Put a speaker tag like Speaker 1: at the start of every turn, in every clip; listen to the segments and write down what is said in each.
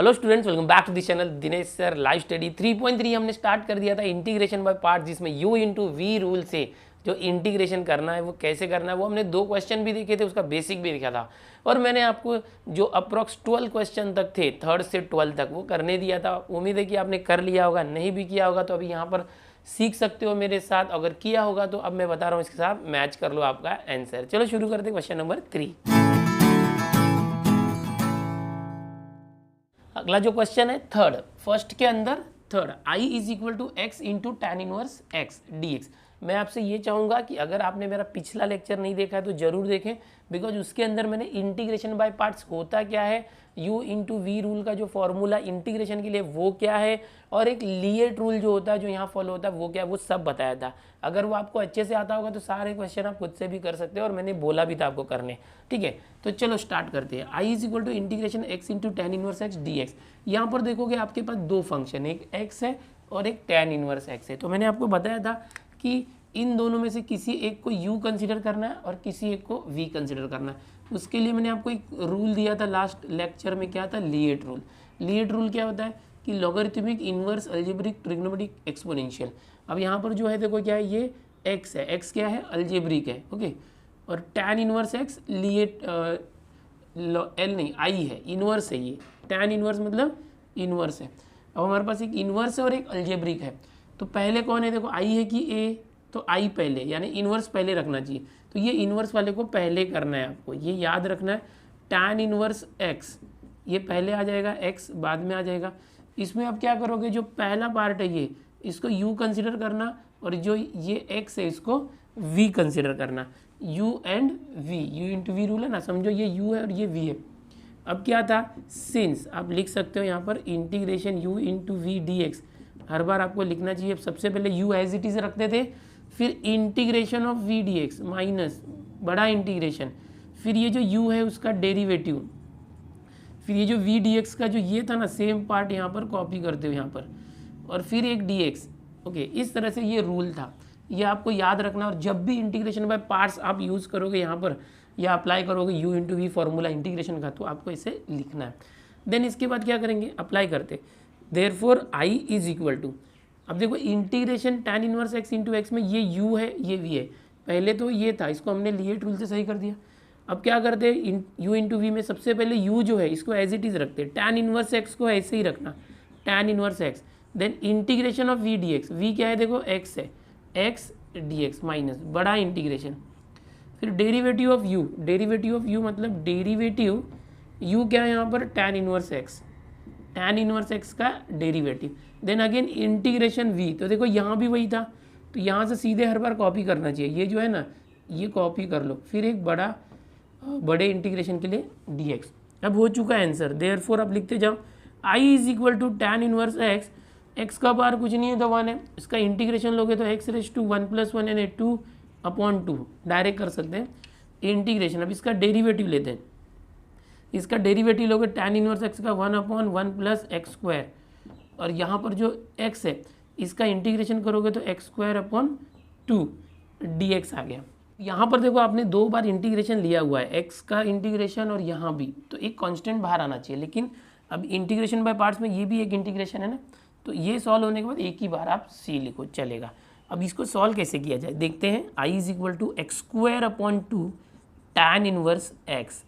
Speaker 1: Hello students, welcome back to the channel Dinesh sir live study 3.3 हमने start कर दिया था इंटीग्रेशन बाय पार्ट, जिसमें u इंटू वी रूल से जो इंटीग्रेशन करना है वो कैसे करना है वो हमने 2 क्वेश्चन भी देखे थे, उसका बेसिक भी दिखा था। और मैंने आपको जो अप्रॉक्स 12 क्वेश्चन तक थे 3rd से 12 तक वो करने दिया था। उम्मीद है कि आपने कर लिया होगा, नहीं भी किया होगा तो अभी यहाँ पर सीख सकते हो मेरे साथ। अगर किया होगा तो अब मैं बता रहा हूँ, इसके साथ मैच कर लो आपका आंसर। चलो शुरू करते हैं क्वेश्चन नंबर 3। अगला जो क्वेश्चन है थर्ड, फर्स्ट के अंदर third, I is equal to x into tan inverse x d x. मैं आपसे ये चाहूँगा कि अगर आपने मेरा पिछला लेक्चर नहीं देखा है तो ज़रूर देखें, बिकॉज उसके अंदर मैंने इंटीग्रेशन बाय पार्ट्स होता क्या है, u इंटू वी रूल का जो फॉर्मूला इंटीग्रेशन के लिए वो क्या है, और एक लिएट रूल जो होता है जो यहाँ फॉलो होता है वो क्या है, वो सब बताया था। अगर वो आपको अच्छे से आता होगा तो सारे क्वेश्चन आप खुद से भी कर सकते हो, और मैंने बोला भी था आपको करने। ठीक है, तो चलो स्टार्ट करते हैं। I is equal to integration x into tan inverse x d x. यहाँ पर देखोगे आपके पास 2 फंक्शन, एक एक्स है और एक टैन इनवर्स एक्स है। तो मैंने आपको बताया था कि इन दोनों में से किसी एक को u कंसीडर करना है और किसी एक को v कंसीडर करना है। उसके लिए मैंने आपको एक रूल दिया था लास्ट लेक्चर में, क्या था, लिएट रूल। लिएट रूल क्या होता है कि logarithmic inverse algebraic trigonometric exponential. अब यहाँ पर जो है देखो क्या है, ये x है, x क्या है, अलजेब्रिक है, ओके। और टैन इनवर्स x लिएट एल नहीं आई है, इनवर्स है। ये टैन इनवर्स मतलब इनवर्स है। अब हमारे पास एक इनवर्स है और एक अलजेब्रिक है। तो पहले कौन है, देखो आई है कि a, तो आई पहले, यानी इन्वर्स पहले रखना चाहिए। तो ये इन्वर्स वाले को पहले करना है, आपको ये याद रखना है। टैन इन्वर्स एक्स ये पहले आ जाएगा, एक्स बाद में आ जाएगा। इसमें आप क्या करोगे, जो पहला पार्ट है ये, इसको यू कंसिडर करना, और जो ये एक्स है इसको वी कंसिडर करना। U and v, u into v rule है ना, समझो ये यू है और ये वी है। अब क्या था, सिंस आप लिख सकते हो यहाँ पर integration u into v d x. हर बार आपको लिखना चाहिए, सबसे पहले यू एज इट इज रखते थे, फिर integration of v d x minus बड़ा इंटीग्रेशन, फिर ये जो u है उसका डेरिवेटिव, फिर ये जो वी डी एक्स का जो ये था ना सेम पार्ट यहाँ पर कॉपी करते हो यहाँ पर, और फिर एक डी एक्स। ओके, इस तरह से ये रूल था, ये आपको याद रखना। और जब भी इंटीग्रेशन बाय पार्ट्स आप यूज़ करोगे यहाँ पर या अप्लाई करोगे u into v formula integration का, तो आपको इसे लिखना है। देन इसके बाद क्या करेंगे, अप्लाई करते, therefore I is equal to, अब देखो integration tan inverse x into x में ये u है ये v है, पहले तो ये था, इसको हमने लिएट रूल से सही कर दिया। अब क्या करते हैं, u इंटू वी में सबसे पहले u जो है इसको एज इट इज़ रखते हैं, टैन इनवर्स एक्स को ऐसे ही रखना, tan inverse x. Then integration of v d x, v क्या है देखो x है, x डी एक्स माइनस बड़ा इंटीग्रेशन, फिर derivative of u, derivative of u मतलब डेरिवेटिव u क्या है यहाँ पर, tan inverse x, tan inverse x का derivative. Then again integration v, तो देखो यहाँ भी वही था, तो यहाँ से सीधे हर बार कॉपी करना चाहिए, ये जो है ना ये कॉपी कर लो, फिर एक बड़े इंटीग्रेशन के लिए dx। अब हो चुका है आंसर, देयरफॉर आप लिखते जाओ i is equal to tan inverse x, x का बार कुछ नहीं है तो 1 है, इसका इंटीग्रेशन लोगे तो x रेज टू 1 + 1 यानी 2/2 डायरेक्ट कर सकते हैं इंटीग्रेशन। अब इसका डेरिवेटिव लेते हैं, इसका डेरिवेटिव लोगे टैन इनवर्स एक्स का 1/1 + x², और यहाँ पर जो x है इसका इंटीग्रेशन करोगे तो x²/2 dx आ गया। यहाँ पर देखो आपने 2 बार इंटीग्रेशन लिया हुआ है, x का इंटीग्रेशन और यहाँ भी, तो एक कांस्टेंट बाहर आना चाहिए। लेकिन अब इंटीग्रेशन बाय पार्ट्स में ये भी एक इंटीग्रेशन है ना, तो ये सॉल्व होने के बाद एक ही बार आप c लिखो चलेगा। अब इसको सॉल्व कैसे किया जाए देखते हैं। i is equal to x²/2 tan inverse x,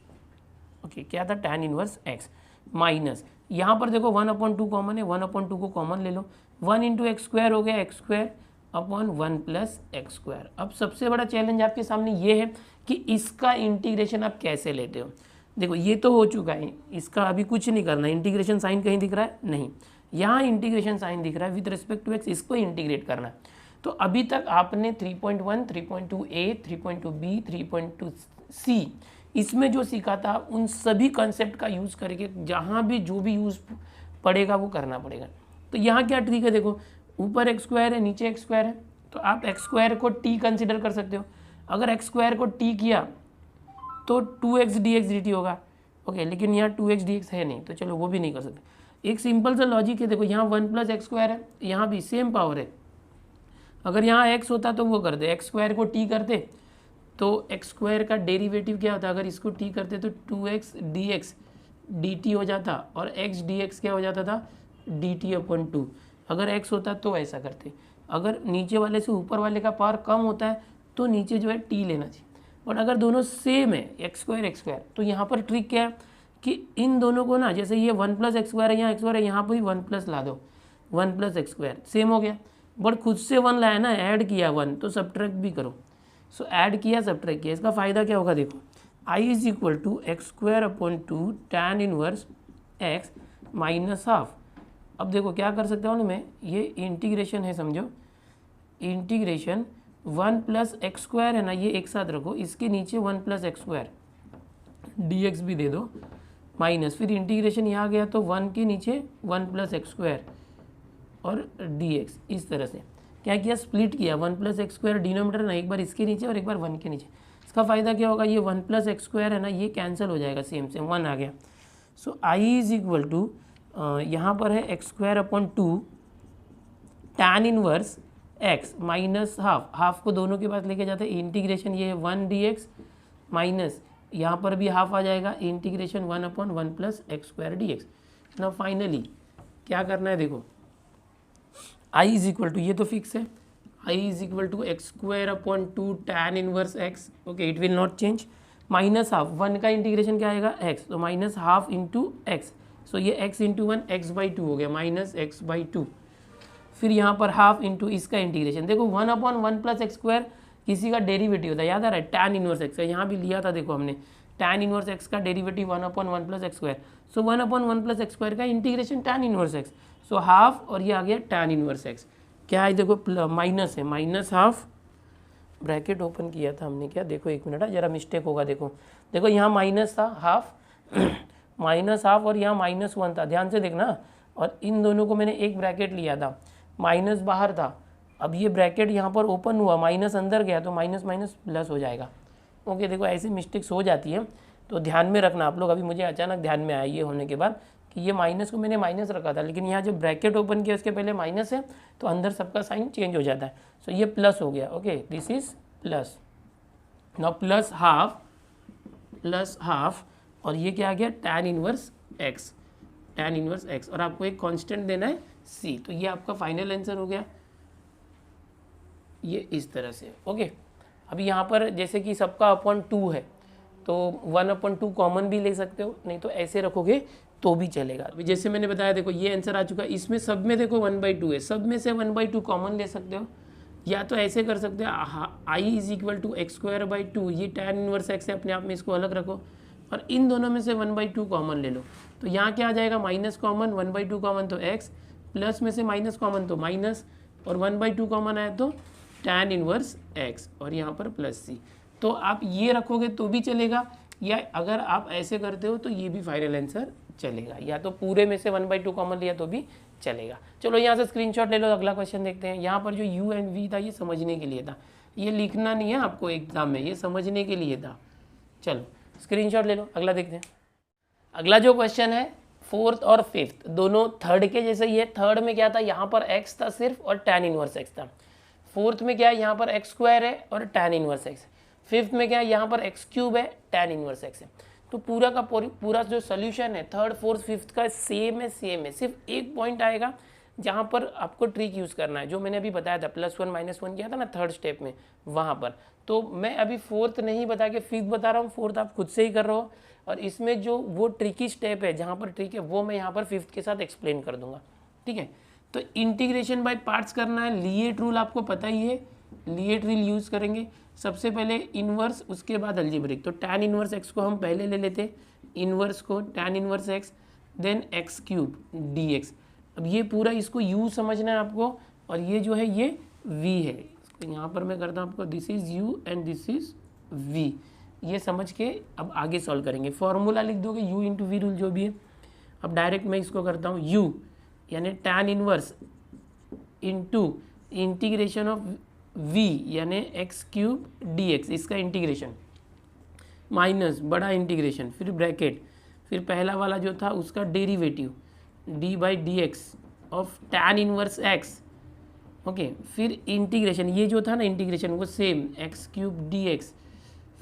Speaker 1: okay क्या था, टैन इनवर्स x माइनस, यहाँ पर देखो 1/2 कॉमन है, 1/2 को कॉमन ले लो, 1 इंटू x² हो गया, x²/1 + x²। अब सबसे बड़ा चैलेंज आपके सामने ये है कि इसका इंटीग्रेशन आप कैसे लेते हो। देखो ये तो हो चुका है, इसका अभी कुछ नहीं करना, इंटीग्रेशन साइन कहीं दिख रहा है नहीं, यहाँ इंटीग्रेशन साइन दिख रहा है विद रिस्पेक्ट टू x, इसको इंटीग्रेट करना है। तो अभी तक आपने 3.1, 3.2a, 3.2b, 3.2c इसमें जो सीखा था उन सभी कॉन्सेप्ट का यूज़ करके जहाँ भी जो भी यूज़ पड़ेगा वो करना पड़ेगा। तो यहाँ क्या ट्रिक है, देखो ऊपर x² है नीचे x² है, तो आप x² को t कंसिडर कर सकते हो। अगर x² को t किया तो 2x dx dt होगा, ओके, लेकिन यहाँ 2x dx है नहीं, तो चलो वो भी नहीं कर सकते। एक सिंपल सा लॉजिक है, देखो यहाँ 1 + x² है, यहाँ भी सेम पावर है। अगर यहाँ x होता तो वो करते, x² को t करते तो x² का डेरिवेटिव क्या होता है, अगर इसको t करते तो 2x dx dt हो जाता और x dx क्या हो जाता था, dt/2। अगर x होता तो ऐसा करते, अगर नीचे वाले से ऊपर वाले का पावर कम होता है तो नीचे जो है t लेना चाहिए। बट अगर दोनों सेम है x² तो यहाँ पर ट्रिक क्या है कि इन दोनों को ना, जैसे ये 1 + x² है, यहाँ x² है, यहाँ पर भी 1 प्लस ला दो, 1 + x² सेम हो गया। बट खुद से 1 लाया ना, ऐड किया 1, तो सब्ट्रैक्ट भी करो। सो ऐड किया सब्ट्रैक्ट किया, इसका फ़ायदा क्या होगा देखो, I = x²/2 tan inverse x -½ अब देखो क्या कर सकता हूँ ना मैं, ये इंटीग्रेशन है समझो, इंटीग्रेशन 1 + x² है ना, ये एक साथ रखो, इसके नीचे 1 + x² dx भी दे दो माइनस, फिर इंटीग्रेशन यहाँ गया तो 1 के नीचे 1 + x² और dx, इस तरह से क्या किया, स्प्लिट किया, 1 + x² डिनोमिनेटर ना, एक बार इसके नीचे और एक बार 1 के नीचे। इसका फ़ायदा क्या होगा, ये 1 + x² है ना, ये कैंसिल हो जाएगा, सेम 1 आ गया। सो I = यहाँ पर है x²/2 tan inverse x -½ half को दोनों के पास लेके जाते हैं, इंटीग्रेशन ये है 1 dx माइनस यहाँ पर भी हाफ आ जाएगा, इंटीग्रेशन 1/1 + x² dx। ना फाइनली क्या करना है देखो, I = ये तो फिक्स है, I = x²/2 tan inverse x, okay it will not change, -½ 1 का इंटीग्रेशन क्या आएगा x, तो -½ इंटू x, सो ये x इंटू 1 x/2 हो गया, -x/2। फिर यहाँ पर हाफ इंटू इसका इंटीग्रेशन, देखो 1/1 + x² किसी का डेरिवेटिव होता है, याद आ रहा है, tan इनवर्स x का, यहाँ भी लिया था देखो हमने, tan इनवर्स x का डेरिवेटिव 1/1 + x², सो 1/1 + x² का integration tan inverse x, so half और ये आ गया tan इनवर्स x। क्या है देखो, माइनस है, -½ ब्रैकेट ओपन किया था हमने क्या, देखो एक मिनट, जरा मिस्टेक होगा, देखो देखो यहाँ माइनस था हाफ -½ और यहाँ -1 था, ध्यान से देखना, और इन दोनों को मैंने एक ब्रैकेट लिया था, माइनस बाहर था, अब ये ब्रैकेट यहाँ पर ओपन हुआ, माइनस अंदर गया तो माइनस माइनस प्लस हो जाएगा। ओके देखो ऐसी मिस्टेक्स हो जाती है, तो ध्यान में रखना आप लोग। अभी मुझे अचानक ध्यान में आया ये होने के बाद कि ये माइनस को मैंने माइनस रखा था, लेकिन यहाँ जब ब्रैकेट ओपन किया उसके पहले माइनस है, तो अंदर सबका साइन चेंज हो जाता है। सो ये प्लस हो गया, okay this is plus, now +½ और ये क्या आ गया, tan इनवर्स x, और आपको एक कांस्टेंट देना है c, तो ये आपका फाइनल आंसर हो गया, ये इस तरह से। ओके अभी यहाँ पर जैसे कि सबका /2 है तो 1/2 कॉमन भी ले सकते हो, नहीं तो ऐसे रखोगे तो भी चलेगा। अभी जैसे मैंने बताया देखो ये आंसर आ चुका है, इसमें सब में देखो 1/2 है, सब में से 1/2 कॉमन ले सकते हो, या तो ऐसे कर सकते हो I = x²/2, ये tan इनवर्स x है, अपने आप में इसको अलग रखो, और इन दोनों में से 1/2 कॉमन ले लो, तो यहाँ क्या आ जाएगा, माइनस कॉमन, 1/2 कॉमन तो x, प्लस में से माइनस कॉमन तो माइनस, और 1/2 कॉमन आया तो tan इनवर्स x, और यहाँ पर +c। तो आप ये रखोगे तो भी चलेगा, या अगर आप ऐसे करते हो तो ये भी फाइनल आंसर चलेगा, या तो पूरे में से 1/2 कॉमन लिया तो भी चलेगा। चलो यहाँ से स्क्रीनशॉट ले लो, अगला क्वेश्चन देखते हैं। यहाँ पर जो u एंड v था ये समझने के लिए था, ये लिखना नहीं है आपको एग्जाम में, ये समझने के लिए था। चलो स्क्रीनशॉट ले लो, अगला देखते हैं। अगला जो क्वेश्चन है 4th और 5th दोनों 3rd के जैसे ही है। 3rd में क्या था, यहाँ पर x था सिर्फ और tan इनवर्स x था। 4th में क्या है, यहाँ पर x² है और tan इनवर्स x। 5th में क्या है, यहाँ पर x³ है, tan इनवर्स x है। तो पूरा का पूरा जो सोल्यूशन है 3rd 4th 5th का सेम है, सिर्फ एक पॉइंट आएगा जहाँ पर आपको ट्रिक यूज़ करना है, जो मैंने अभी बताया था +1 -1 किया था ना 3rd स्टेप में, वहाँ पर। तो मैं अभी 4th नहीं बता के 5th बता रहा हूँ, 4th आप खुद से ही कर रहे हो, और इसमें जो वो ट्रिकी स्टेप है जहाँ पर ट्रिक है वो मैं यहाँ पर 5th के साथ एक्सप्लेन कर दूंगा, ठीक है। तो इंटीग्रेशन बाय पार्ट्स करना है, लिएट रूल आपको पता ही है, लिएट रूल यूज़ करेंगे। सबसे पहले इन्वर्स, उसके बाद अलजेब्रिक। तो tan इनवर्स x को हम पहले ले लेते, इन्वर्स को tan inverse x, then x³ dx। अब ये पूरा इसको u समझना है आपको, और ये जो है ये v है, इसको यहाँ पर मैं करता हूँ आपको, this is u and this is v। ये समझ के अब आगे सॉल्व करेंगे। फॉर्मूला लिख दोगे u इंटू वी रूल जो भी है। अब डायरेक्ट मैं इसको करता हूँ u यानी tan inverse into integration of v यानी x³ dx, इसका इंटीग्रेशन माइनस बड़ा इंटीग्रेशन, फिर ब्रैकेट, फिर पहला वाला जो था उसका derivative d/dx of tan inverse x, okay, फिर इंटीग्रेशन, ये जो था ना इंटीग्रेशन वो सेम x³ dx,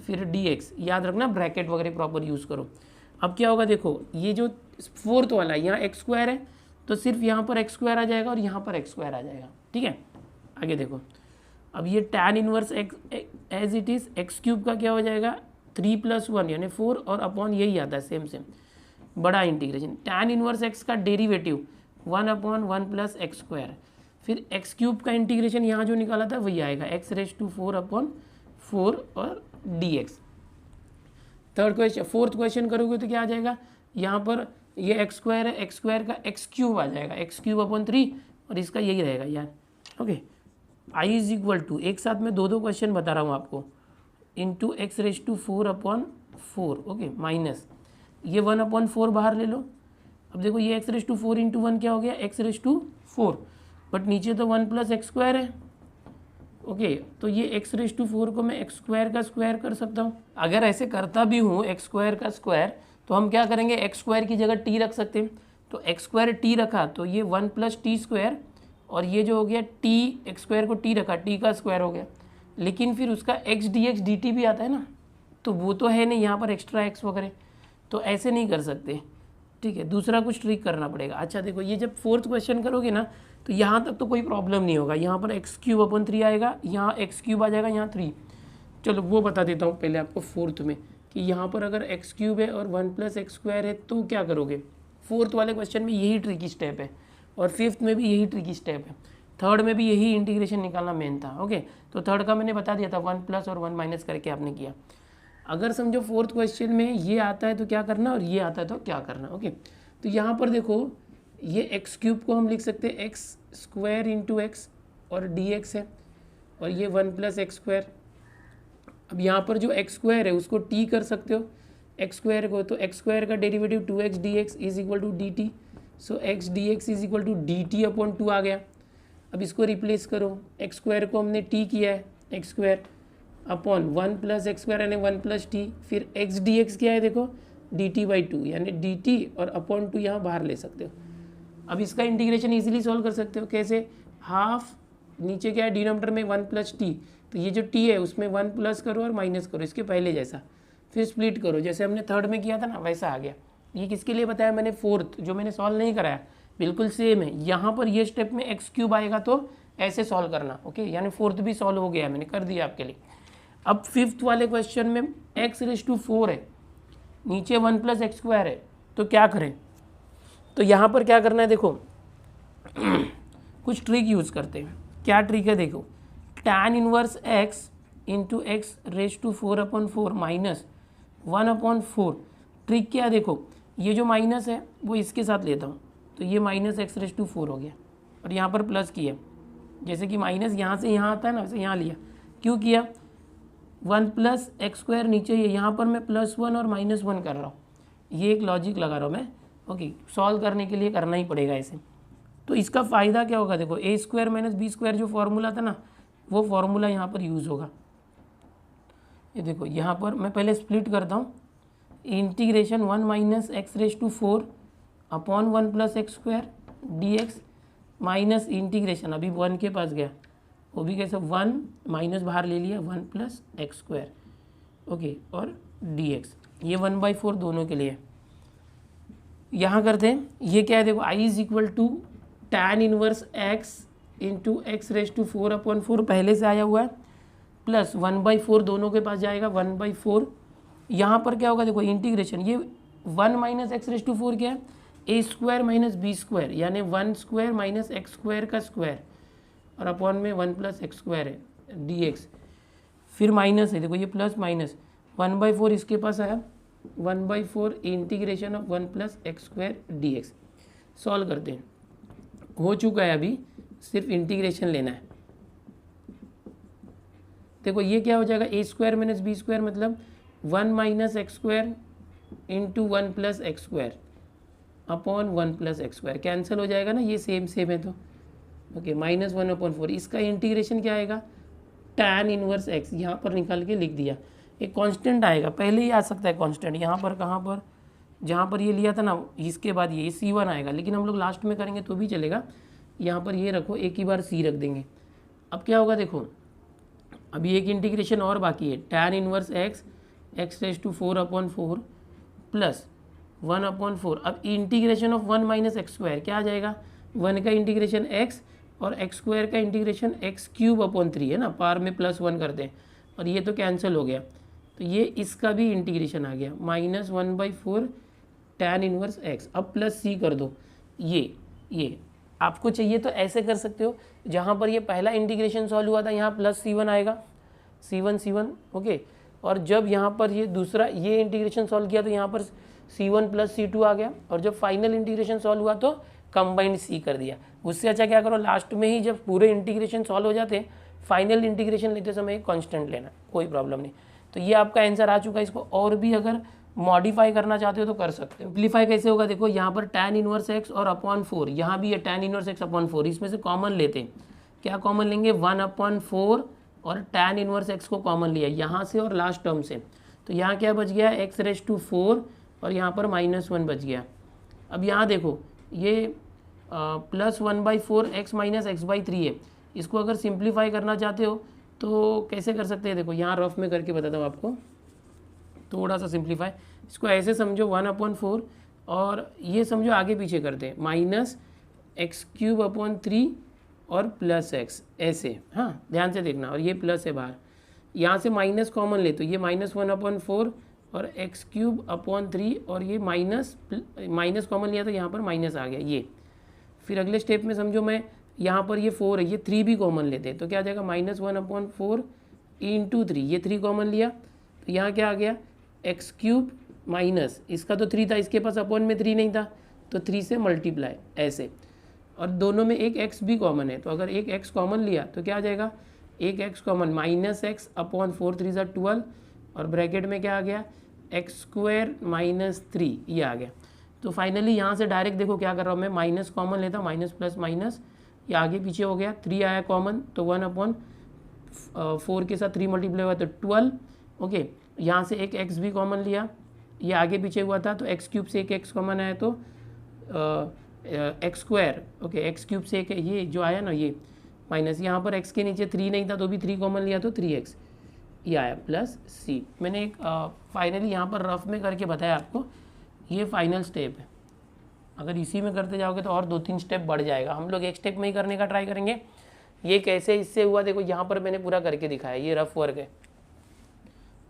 Speaker 1: फिर dx, याद रखना ब्रैकेट वगैरह प्रॉपर यूज़ करो। अब क्या होगा देखो, ये जो फोर्थ वाला यहाँ एक्स स्क्वायर है तो सिर्फ यहाँ पर एक्स स्क्वायर आ जाएगा और यहाँ पर एक्स स्क्वायर आ जाएगा, ठीक है। आगे देखो, अब ये tan inverse x as it is x cube का क्या हो जाएगा 3 + 1 यानी 4 और अपॉन यही आता है सेम सेम बड़ा इंटीग्रेशन। tan इनवर्स एक्स का डेरिवेटिव 1/1 + x स्क्वायर, फिर एक्स क्यूब का इंटीग्रेशन यहाँ जो निकाला था वही आएगा x⁴/4 और dx। फोर्थ क्वेश्चन करोगे तो क्या आ जाएगा, यहाँ पर ये एक्स स्क्वायर है, एक्स स्क्वायर का एक्स क्यूब आ जाएगा x³ / 3 और इसका यही रहेगा यार, ओके। I = एक साथ में दो क्वेश्चन बता रहा हूँ आपको, इंटू x⁴/4 ओके माइनस ये 1/4 बाहर ले लो। अब देखो ये x⁴ × 1 क्या हो गया x⁴, बट नीचे तो 1 + x स्क्वायर है, ओके तो ये x⁴ को मैं x² का स्क्वायर कर सकता हूँ। अगर ऐसे करता भी हूँ x² का स्क्वायर तो हम क्या करेंगे x² की जगह t रख सकते हैं, तो x² t रखा तो ये 1 + t² और ये जो हो गया t x² को t रखा t का स्क्वायर हो गया। लेकिन फिर उसका x dx dt भी आता है ना, तो वो तो है नहीं यहाँ पर एक्स्ट्रा x वगैरह, तो ऐसे नहीं कर सकते, ठीक है। दूसरा कुछ ट्रिक करना पड़ेगा। अच्छा देखो, ये जब फोर्थ क्वेश्चन करोगे ना तो यहाँ तक तो कोई प्रॉब्लम नहीं होगा, यहाँ पर x³ / 3 आएगा, यहाँ x³ आ जाएगा, यहाँ 3। चलो वो बता देता हूँ पहले आपको फोर्थ में कि यहाँ पर अगर x³ है और 1 + x स्क्वायर है तो क्या करोगे। फोर्थ वाले क्वेश्चन में यही ट्रिकी स्टेप है और फिफ्थ में भी यही ट्रिकी स्टेप है, थर्ड में भी यही इंटीग्रेशन निकालना मेन था, ओके। तो थर्ड का मैंने बता दिया था 1 + और 1 माइनस करके आपने किया। अगर समझो फोर्थ क्वेश्चन में ये आता है तो क्या करना और ये आता है तो क्या करना, ओके। तो यहाँ पर देखो ये x³ को हम लिख सकते हैं x² × x और dx है, और ये 1 + x स्क्वायर। अब यहाँ पर जो x² है उसको t कर सकते हो x² को, तो x² का डेरिवेटिव 2x dx = dt, सो x dx = dt/2 आ गया। अब इसको रिप्लेस करो, x² को हमने t किया है x² अपॉन 1 + x स्क्वायर यानी 1 + t, फिर x dx क्या है देखो dt/2 यानी dt और अपॉन 2 यहाँ बाहर ले सकते हो। अब इसका इंटीग्रेशन इजीली सॉल्व कर सकते हो, कैसे, हाफ नीचे क्या है डिनोमिनेटर में 1 + t, तो ये जो t है उसमें 1 प्लस करो और माइनस करो इसके पहले जैसा, फिर स्प्लिट करो जैसे हमने थर्ड में किया था ना वैसा आ गया। ये किसके लिए बताया मैंने, फोर्थ, जो मैंने सॉल्व नहीं कराया बिल्कुल सेम है। यहाँ पर ये स्टेप में x³ आएगा तो ऐसे सॉल्व करना, ओके, यानी फोर्थ भी सॉल्व हो गया, मैंने कर दिया आपके लिए। अब फिफ्थ वाले क्वेश्चन में x⁴ है, नीचे 1 + x स्क्वायर है, तो क्या करें। तो यहाँ पर क्या करना है देखो कुछ ट्रिक यूज़ करते हैं। क्या ट्रिक है देखो, tan inverse x × x⁴/4 minus 1/4। Trick क्या है देखो, ये जो माइनस है वो इसके साथ लेता हूँ, तो ये माइनस x⁴ हो गया और यहाँ पर प्लस किया, जैसे कि माइनस यहाँ से यहाँ आता है ना वैसे यहाँ लिया। क्यों किया, 1 + x स्क्वायर नीचे है, यहाँ पर मैं +1 और -1 कर रहा हूँ, ये एक लॉजिक लगा रहा हूँ मैं, ओके। सॉल्व करने के लिए करना ही पड़ेगा ऐसे। तो इसका फ़ायदा क्या होगा देखो, a² - b² जो फार्मूला था ना वो फार्मूला यहाँ पर यूज़ होगा। ये देखो यहाँ पर मैं पहले स्प्लिट करता हूँ, integration 1 - x⁴ upon 1 + x square dx minus integration, अभी 1 के पास गया वो भी कैसे, 1 माइनस बाहर ले लिया 1 + x स्क्वायर, ओके, और dx, ये 1/4 दोनों के लिए। यहाँ करते हैं, ये क्या है देखो, I = tan inverse x × x⁴/4 पहले से आया हुआ है, प्लस 1/4 दोनों के पास जाएगा 1/4। यहाँ पर क्या होगा देखो इंटीग्रेशन, ये 1 - x⁴ क्या है, a² - b² यानी 1² - x² का स्क्वायर और अपॉन में 1 + x स्क्वायर है dx, फिर माइनस है देखो ये प्लस माइनस 1/4 इसके पास आया, 1/4 integration of 1 + x square dx। Solve करते हैं, हो चुका है, अभी सिर्फ इंटीग्रेशन लेना है। देखो ये क्या हो जाएगा, a² - b² मतलब 1 - x square into 1 + x square upon 1 + x square, cancel हो जाएगा ना, ये सेम सेम है तो, ओके, -1/4। इसका इंटीग्रेशन क्या आएगा, tan इनवर्स x, यहाँ पर निकाल के लिख दिया। एक कांस्टेंट आएगा, पहले ही आ सकता है कांस्टेंट, यहाँ पर कहाँ पर, जहाँ पर ये लिया था ना इसके बाद ये c1 आएगा, लेकिन हम लोग लास्ट में करेंगे तो भी चलेगा। यहाँ पर ये रखो, एक ही बार c रख देंगे। अब क्या होगा देखो, अभी एक इंटीग्रेशन और बाकी है, tan inverse x x⁴/4 plus 1/4। अब integration of 1 minus x square क्या आ जाएगा, 1 का इंटीग्रेशन x और एक्स स्क्वायर का इंटीग्रेशन x³ है ना, पार में +1 कर दें और ये तो कैंसिल हो गया, तो ये इसका भी इंटीग्रेशन आ गया -1/4 tan इनवर्स x। अब +c कर दो, ये आपको चाहिए तो ऐसे कर सकते हो, जहाँ पर ये पहला इंटीग्रेशन सॉल्व हुआ था यहाँ +c1 आएगा, c1 ओके। और जब यहाँ पर ये दूसरा ये इंटीग्रेशन सॉल्व किया तो यहाँ पर c1 + c2 आ गया, और जब फाइनल इंटीग्रेशन सॉल्व हुआ तो कंबाइंड c कर दिया। उससे अच्छा क्या करो, लास्ट में ही जब पूरे इंटीग्रेशन सॉल्व हो जाते फाइनल इंटीग्रेशन लेते समय एक कांस्टेंट लेना, कोई प्रॉब्लम नहीं। तो ये आपका आंसर आ चुका है। इसको और भी अगर मॉडिफाई करना चाहते हो तो कर सकते हो। सिंप्लीफाई कैसे होगा, देखो यहाँ पर tan इनवर्स x और /4, यहाँ भी है tan इनवर्स x /4, इसमें से कॉमन लेते हैं। क्या कॉमन लेंगे, 1/4 और tan इनवर्स x को कॉमन लिया यहाँ से और लास्ट टर्म से, तो यहाँ क्या बच गया x⁴ और यहाँ पर -1 बच गया। अब यहाँ देखो ये +1/4 x - x/3 है, इसको अगर सिंप्लीफाई करना चाहते हो तो कैसे कर सकते हैं, देखो यहाँ रफ में करके बताता हूँ आपको, थोड़ा सा सिंप्लीफाई। इसको ऐसे समझो 1/4 और ये समझो आगे पीछे करते हैं -x³ और +x ऐसे, हाँ ध्यान से देखना, और ये प्लस है बाहर, यहाँ से माइनस कॉमन ले तो ये -1/4 और x³ और ये माइनस कॉमन लिया तो यहाँ पर माइनस आ गया ये। फिर अगले स्टेप में समझो मैं यहाँ पर ये 4 है, ये 3 भी कॉमन लेते हैं तो क्या आ जाएगा -1/4 × 3, ये 3 कॉमन लिया तो यहाँ क्या आ गया x³ माइनस, इसका तो 3 था, इसके पास अपॉन में 3 नहीं था तो 3 से मल्टीप्लाई ऐसे, और दोनों में एक x भी कॉमन है, तो अगर एक x कॉमन लिया तो क्या आ जाएगा, एक x कॉमन -x/4 3 = 12 और ब्रैकेट में क्या आ गया x² - 3 ये आ गया। तो फाइनली यहाँ से डायरेक्ट देखो क्या कर रहा हूँ मैं, माइनस कॉमन लेता हूँ, माइनस प्लस माइनस, ये आगे पीछे हो गया, 3 आया कॉमन तो 1/4 के साथ 3 मल्टीप्लाई हुआ तो 12 ओके। यहाँ से एक x भी कॉमन लिया, ये आगे पीछे हुआ था तो x³ से एक x कॉमन आया तो x² ओके, x³ से एक ये जो आया ना ये माइनस, यहाँ पर x के नीचे 3 नहीं था तो भी 3 कॉमन लिया तो 3x ये आया +c। मैंने एक फाइनली यहाँ पर रफ में करके बताया आपको, ये फाइनल स्टेप है। अगर इसी में करते जाओगे तो और 2-3 स्टेप बढ़ जाएगा, हम लोग एक स्टेप में ही करने का ट्राई करेंगे। ये कैसे इससे हुआ देखो, यहाँ पर मैंने पूरा करके दिखाया, ये रफ वर्क है,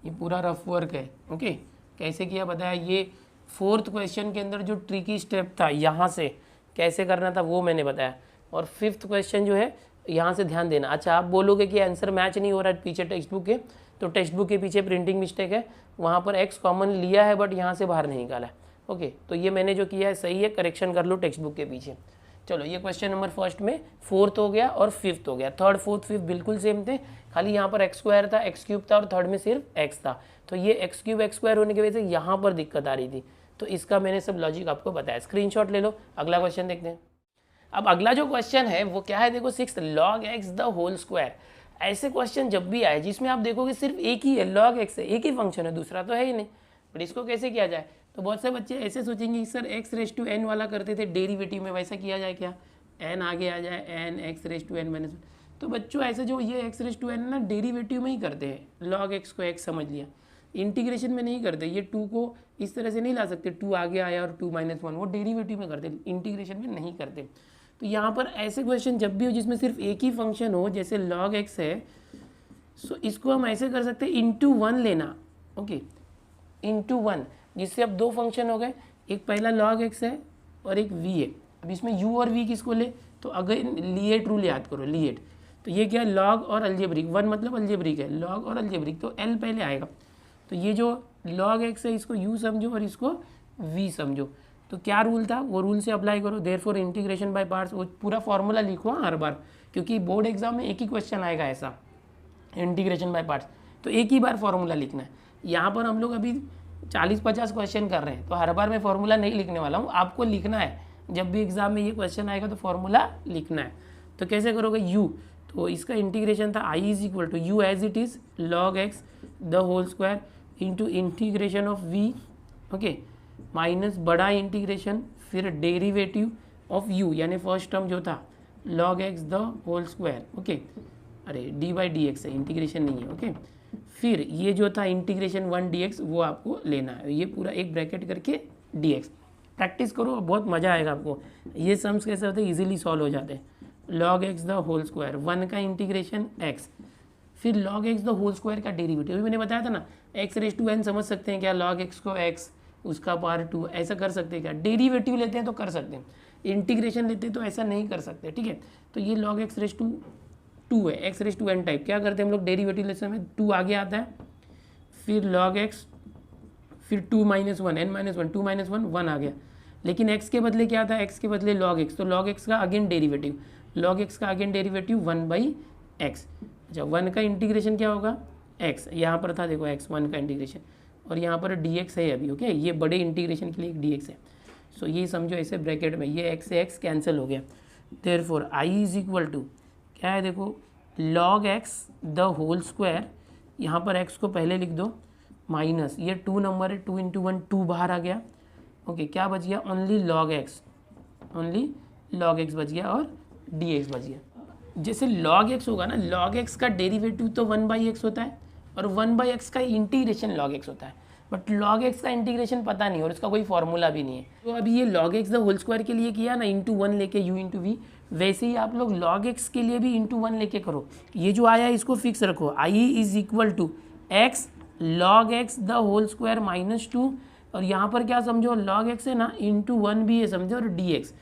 Speaker 1: ये पूरा रफ वर्क है ओके। कैसे किया बताया, ये 4th क्वेश्चन के अंदर जो ट्रिकी स्टेप था यहाँ से कैसे करना था वो मैंने बताया, और 5th क्वेश्चन जो है यहाँ से ध्यान देना। अच्छा आप बोलोगे कि आंसर मैच नहीं हो रहा है पीछे टेक्स्ट बुक के, तो टेक्स्ट बुक के पीछे प्रिंटिंग मिस्टेक है, वहाँ पर x कॉमन लिया है बट यहाँ से बाहर नहीं निकाला है ओके। तो ये मैंने जो किया है सही है, करेक्शन कर लो टेक्स्ट बुक के पीछे। चलो ये क्वेश्चन नंबर फर्स्ट में 4th हो गया और 5th हो गया, 3rd 4th 5th बिल्कुल सेम थे, खाली यहाँ पर x² था, x³ था और 3rd में सिर्फ x था, तो ये x³ x² होने की वजह से यहाँ पर दिक्कत आ रही थी, तो इसका मैंने सब लॉजिक आपको बताया। स्क्रीनशॉट ले लो, अगला क्वेश्चन देखते हैं। अब अगला जो क्वेश्चन है वो क्या है, देखो 6 log x the whole square. ऐसे क्वेश्चन जब भी आए जिसमें आप देखोगे सिर्फ एक ही है log x है, एक ही फंक्शन है, दूसरा तो है ही नहीं, बट इसको कैसे किया जाए, तो बहुत से बच्चे ऐसे सोचेंगे सर x⁴n वाला करते थे डेरिवेटिव में, वैसा किया जाए क्या, n आगे आ जाए n x⁴n - 1। तो बच्चों ऐसे जो ये x⁴n ना डेरिवेटिव में ही करते हैं, log x को x समझ लिया, इंटीग्रेशन में नहीं करते, ये 2 को इस तरह से नहीं ला सकते, 2 आगे आया और 2 - 1, वो डेरिवेटिव में करते, इंटीग्रेशन में नहीं करते। तो यहाँ पर ऐसे क्वेश्चन जब भी हो जिसमें सिर्फ एक ही फंक्शन हो, जैसे log x है, सो इसको हम ऐसे कर सकते हैं × 1 लेना ओके, × 1, जिससे अब 2 फंक्शन हो गए, एक पहला log x है और एक v है। अब इसमें u और v किसको ले, तो अगर लिएट रूल याद करो, लिएट, तो ये क्या है log और अल्जेब्रिक, 1 मतलब अल्जेब्रिक है, log और अल्जेब्रिक तो l पहले आएगा, तो ये जो log x है इसको u समझो और इसको v समझो। तो क्या रूल था, वो रूल से अप्लाई करो, देयरफॉर इंटीग्रेशन बाय पार्ट्स, वो पूरा फॉर्मूला लिखो हर बार, क्योंकि बोर्ड एग्जाम में एक ही क्वेश्चन आएगा ऐसा इंटीग्रेशन बाय पार्ट्स, तो एक ही बार फॉर्मूला लिखना है। यहाँ पर हम लोग अभी 40-50 क्वेश्चन कर रहे हैं, तो हर बार मैं फॉर्मूला नहीं लिखने वाला हूँ, आपको लिखना है, जब भी एग्जाम में ये क्वेश्चन आएगा तो फॉर्मूला लिखना है। तो कैसे करोगे, u, तो इसका इंटीग्रेशन था i = u as it is log x the whole square into integration of v okay, minus बड़ा इंटीग्रेशन फिर डेरिवेटिव ऑफ u, यानी फर्स्ट टर्म जो था log x the whole square okay, अरे d/dx है, इंटीग्रेशन नहीं है ओके, फिर ये जो था इंटीग्रेशन 1 dx वो आपको लेना है, ये पूरा एक ब्रैकेट करके dx। प्रैक्टिस करो, बहुत मज़ा आएगा आपको। ये सम्स कैसे होते हैं, इजीली सॉल्व हो जाते हैं। log x the whole square, 1 का इंटीग्रेशन x, फिर log x the whole square का डेरिवेटिव। अभी मैंने बताया था ना, x रेज टू n समझ सकते हैं क्या, log x को x उसका पावर 2 ऐसा कर सकते हैं क्या, डेरिवेटिव लेते हैं तो कर सकते हैं, इंटीग्रेशन लेते हैं तो ऐसा नहीं कर सकते, ठीक है। तो ये log x रेज टू 2 है, x raise to n type. क्या करते हैं हम लोग, डेरिवेटिव लेते समय 2 आगे आता है, फिर log x, फिर 2 माइनस 1, n माइनस 1, 2 माइनस 1, 1 आ गया। लेकिन x के बदले क्या था, x के बदले log x, तो log x का अगेन डेरिवेटिव, log x का अगेन डेरिवेटिव 1/x। अच्छा 1 का इंटीग्रेशन क्या होगा, x यहाँ पर था देखो, x 1 का इंटीग्रेशन, और यहाँ पर dx है अभी, ओके। ये बड़े इंटीग्रेशन के लिए एक dx है। सो ये समझो ऐसे ब्रैकेट में, ये x से x कैंसिल हो गया। Therefore i is equal to क्या है देखो, log x the whole square, यहाँ पर x को पहले लिख दो, माइनस ये 2 नंबर है, 2 इंटू 1 2 बाहर आ गया, ओके। क्या बच गया, only log x, only log x बच गया और dx बच गया। जैसे log x होगा ना, log x का डेरिवेटिव तो 1/x होता है और 1/x का इंटीग्रेशन log x होता है, बट log x का इंटीग्रेशन पता नहीं और इसका कोई फॉर्मूला भी नहीं है। तो अभी ये log x the whole square के लिए किया ना, इंटू 1 लेके u इंटू वी, वैसे ही आप लोग log x के लिए भी इंटू 1 लेके करो। ये जो आया इसको फिक्स रखो, i is equal to x log x the whole square minus 2, और यहाँ पर क्या समझो, log x है ना, इंटू 1 भी है समझो, और dx,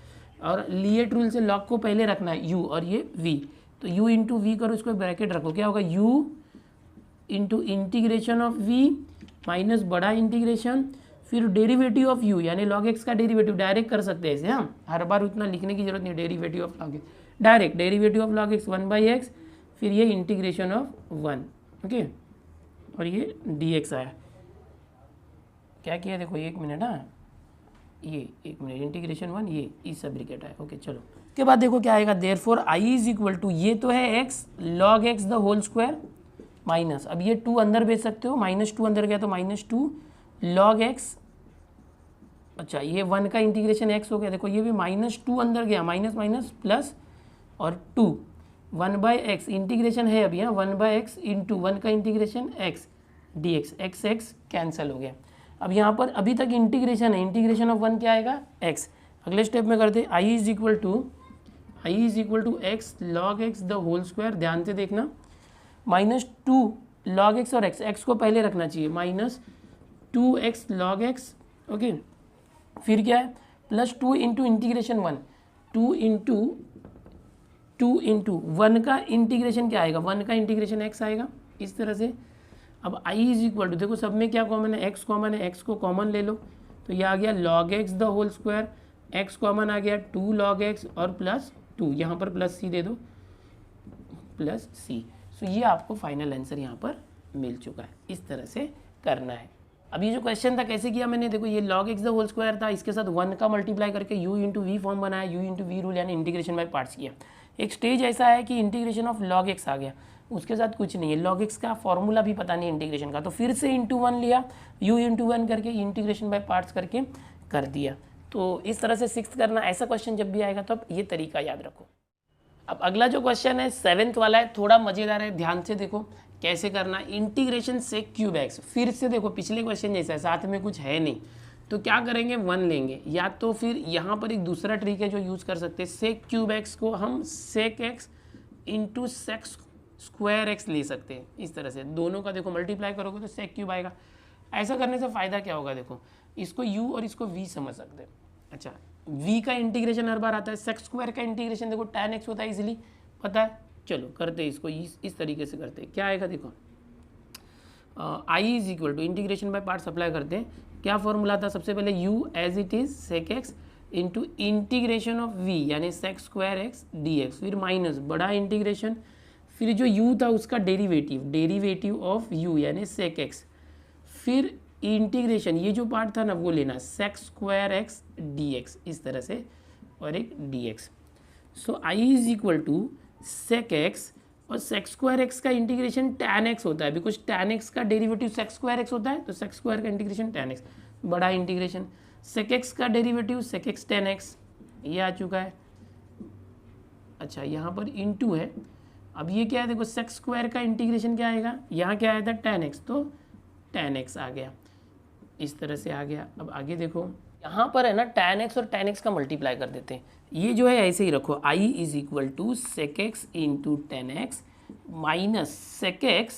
Speaker 1: और लिएट रूल से log को पहले रखना है u और ये v, तो u इंटू वी करो, इसको ब्रैकेट रखो, क्या होगा u into integration of v minus बड़ा इंटीग्रेशन, फिर डेरिवेटिव ऑफ u, यानी log x का डेरिवेटिव डायरेक्ट कर सकते हैं ऐसे, हम हर बार उतना लिखने की जरूरत नहीं, derivative of log x direct, derivative of log x 1/x, फिर ये इंटीग्रेशन ऑफ 1, ओके, और ये dx आया। क्या किया देखो, 1 मिनट, हाँ ये 1 मिनट, इंटीग्रेशन 1, ये इस सब ब्रैकेट आया, ओके। चलो उसके बाद देखो क्या आएगा, therefore i is equal to, ये तो है x log x the whole square minus, अब ये 2 अंदर भेज सकते हो, -2 अंदर गया तो -2 log x, अच्छा ये 1 का इंटीग्रेशन x हो गया, देखो ये भी -2 अंदर गया, माइनस माइनस प्लस और 2 1/x इंटीग्रेशन है अभी, यहाँ 1/x इंटू 1 का integration x dx, x cancel हो गया। अब यहाँ पर अभी तक इंटीग्रेशन है, इंटीग्रेशन ऑफ 1 क्या आएगा, x। अगले स्टेप में करते i is equal to x log x the whole square, ध्यान से देखना, -2 log x और x को पहले रखना चाहिए, -2x log x, ओके। फिर क्या है, +2 इंटू इंटीग्रेशन 1, 2 इंटू 1 का इंटीग्रेशन क्या आएगा, 1 का इंटीग्रेशन x आएगा, इस तरह से। अब i इज इक्वल टू, देखो सब में क्या कॉमन है, x कॉमन है, x को कॉमन ले लो, तो ये आ गया log x the whole square, x common आ गया 2 log x और +2, यहाँ पर +c दे दो, +c। सो ये आपको फाइनल आंसर यहाँ पर मिल चुका है, इस तरह से करना है। अब ये जो क्वेश्चन था कैसे किया मैंने, देखो ये log x the whole square था, इसके साथ 1 का मल्टीप्लाई करके u इंटू वी फॉर्म बनाया, u इंटू वी रूल यानी इंटीग्रेशन बाय पार्ट्स किया। एक स्टेज ऐसा है कि इंटीग्रेशन ऑफ log x आ गया, उसके साथ कुछ नहीं है, log x का फॉर्मूला भी पता नहीं इंटीग्रेशन का, तो फिर से इंटू 1 लिया, u इंटू 1 करके इंटीग्रेशन बाय पार्ट्स करके कर दिया। तो इस तरह से 6th करना, ऐसा क्वेश्चन जब भी आएगा तो आप ये तरीका याद रखो। अब अगला जो क्वेश्चन है 7th वाला है, थोड़ा मज़ेदार है, ध्यान से देखो कैसे करना, इंटीग्रेशन सेक क्यूब एक्स। फिर से देखो पिछले क्वेश्चन जैसा है, साथ में कुछ है नहीं, तो क्या करेंगे, 1 लेंगे, या तो फिर यहाँ पर एक दूसरा ट्रिक है जो यूज़ कर सकते हैं, सेक क्यूब एक्स को हम sec x into sec square x ले सकते हैं, इस तरह से दोनों का देखो मल्टीप्लाई करोगे तो सेक क्यूब आएगा। ऐसा करने से फ़ायदा क्या होगा, देखो इसको u और इसको v समझ सकते हैं। अच्छा v का इंटीग्रेशन हर बार आता है, सेक स्क्वायर का इंटीग्रेशन देखो tan x होता है, इजीली पता है। चलो करते हैं इसको, इस तरीके से करते हैं, क्या आएगा देखो, i is equal to integration by part apply करते हैं, क्या फॉर्मूला था, सबसे पहले u as it is sec x into integration of v यानी सेक स्क्वायर एक्स dx, फिर माइनस बड़ा इंटीग्रेशन, फिर जो u था उसका डेरिवेटिव ऑफ u यानी सेक एक्स, फिर इंटीग्रेशन, ये जो पार्ट था ना वो लेना, सेक स्क्वायर एक्स dx, इस तरह से, और एक dx। So i is equal to sec x, और सेक स्क्वायर एक्स का इंटीग्रेशन tan x होता है, बिकॉज tan x का डेरिवेटिव सेक स्क्वायर एक्स होता है, तो सेक स्क्वायर का इंटीग्रेशन tan x, बड़ा इंटीग्रेशन, सेक एक्स का derivative sec x tan x, ये आ चुका है। अच्छा यहाँ पर इंटू है, अब ये क्या है देखो, सेक स्क्वायर का इंटीग्रेशन क्या आएगा, यहाँ क्या आया था tan x, तो tan x आ गया, इस तरह से आ गया। अब आगे देखो यहाँ पर है ना tan x और tan x का मल्टीप्लाई कर देते हैं। ये जो है ऐसे ही रखो, i is equal to sec x into tan x minus sec x,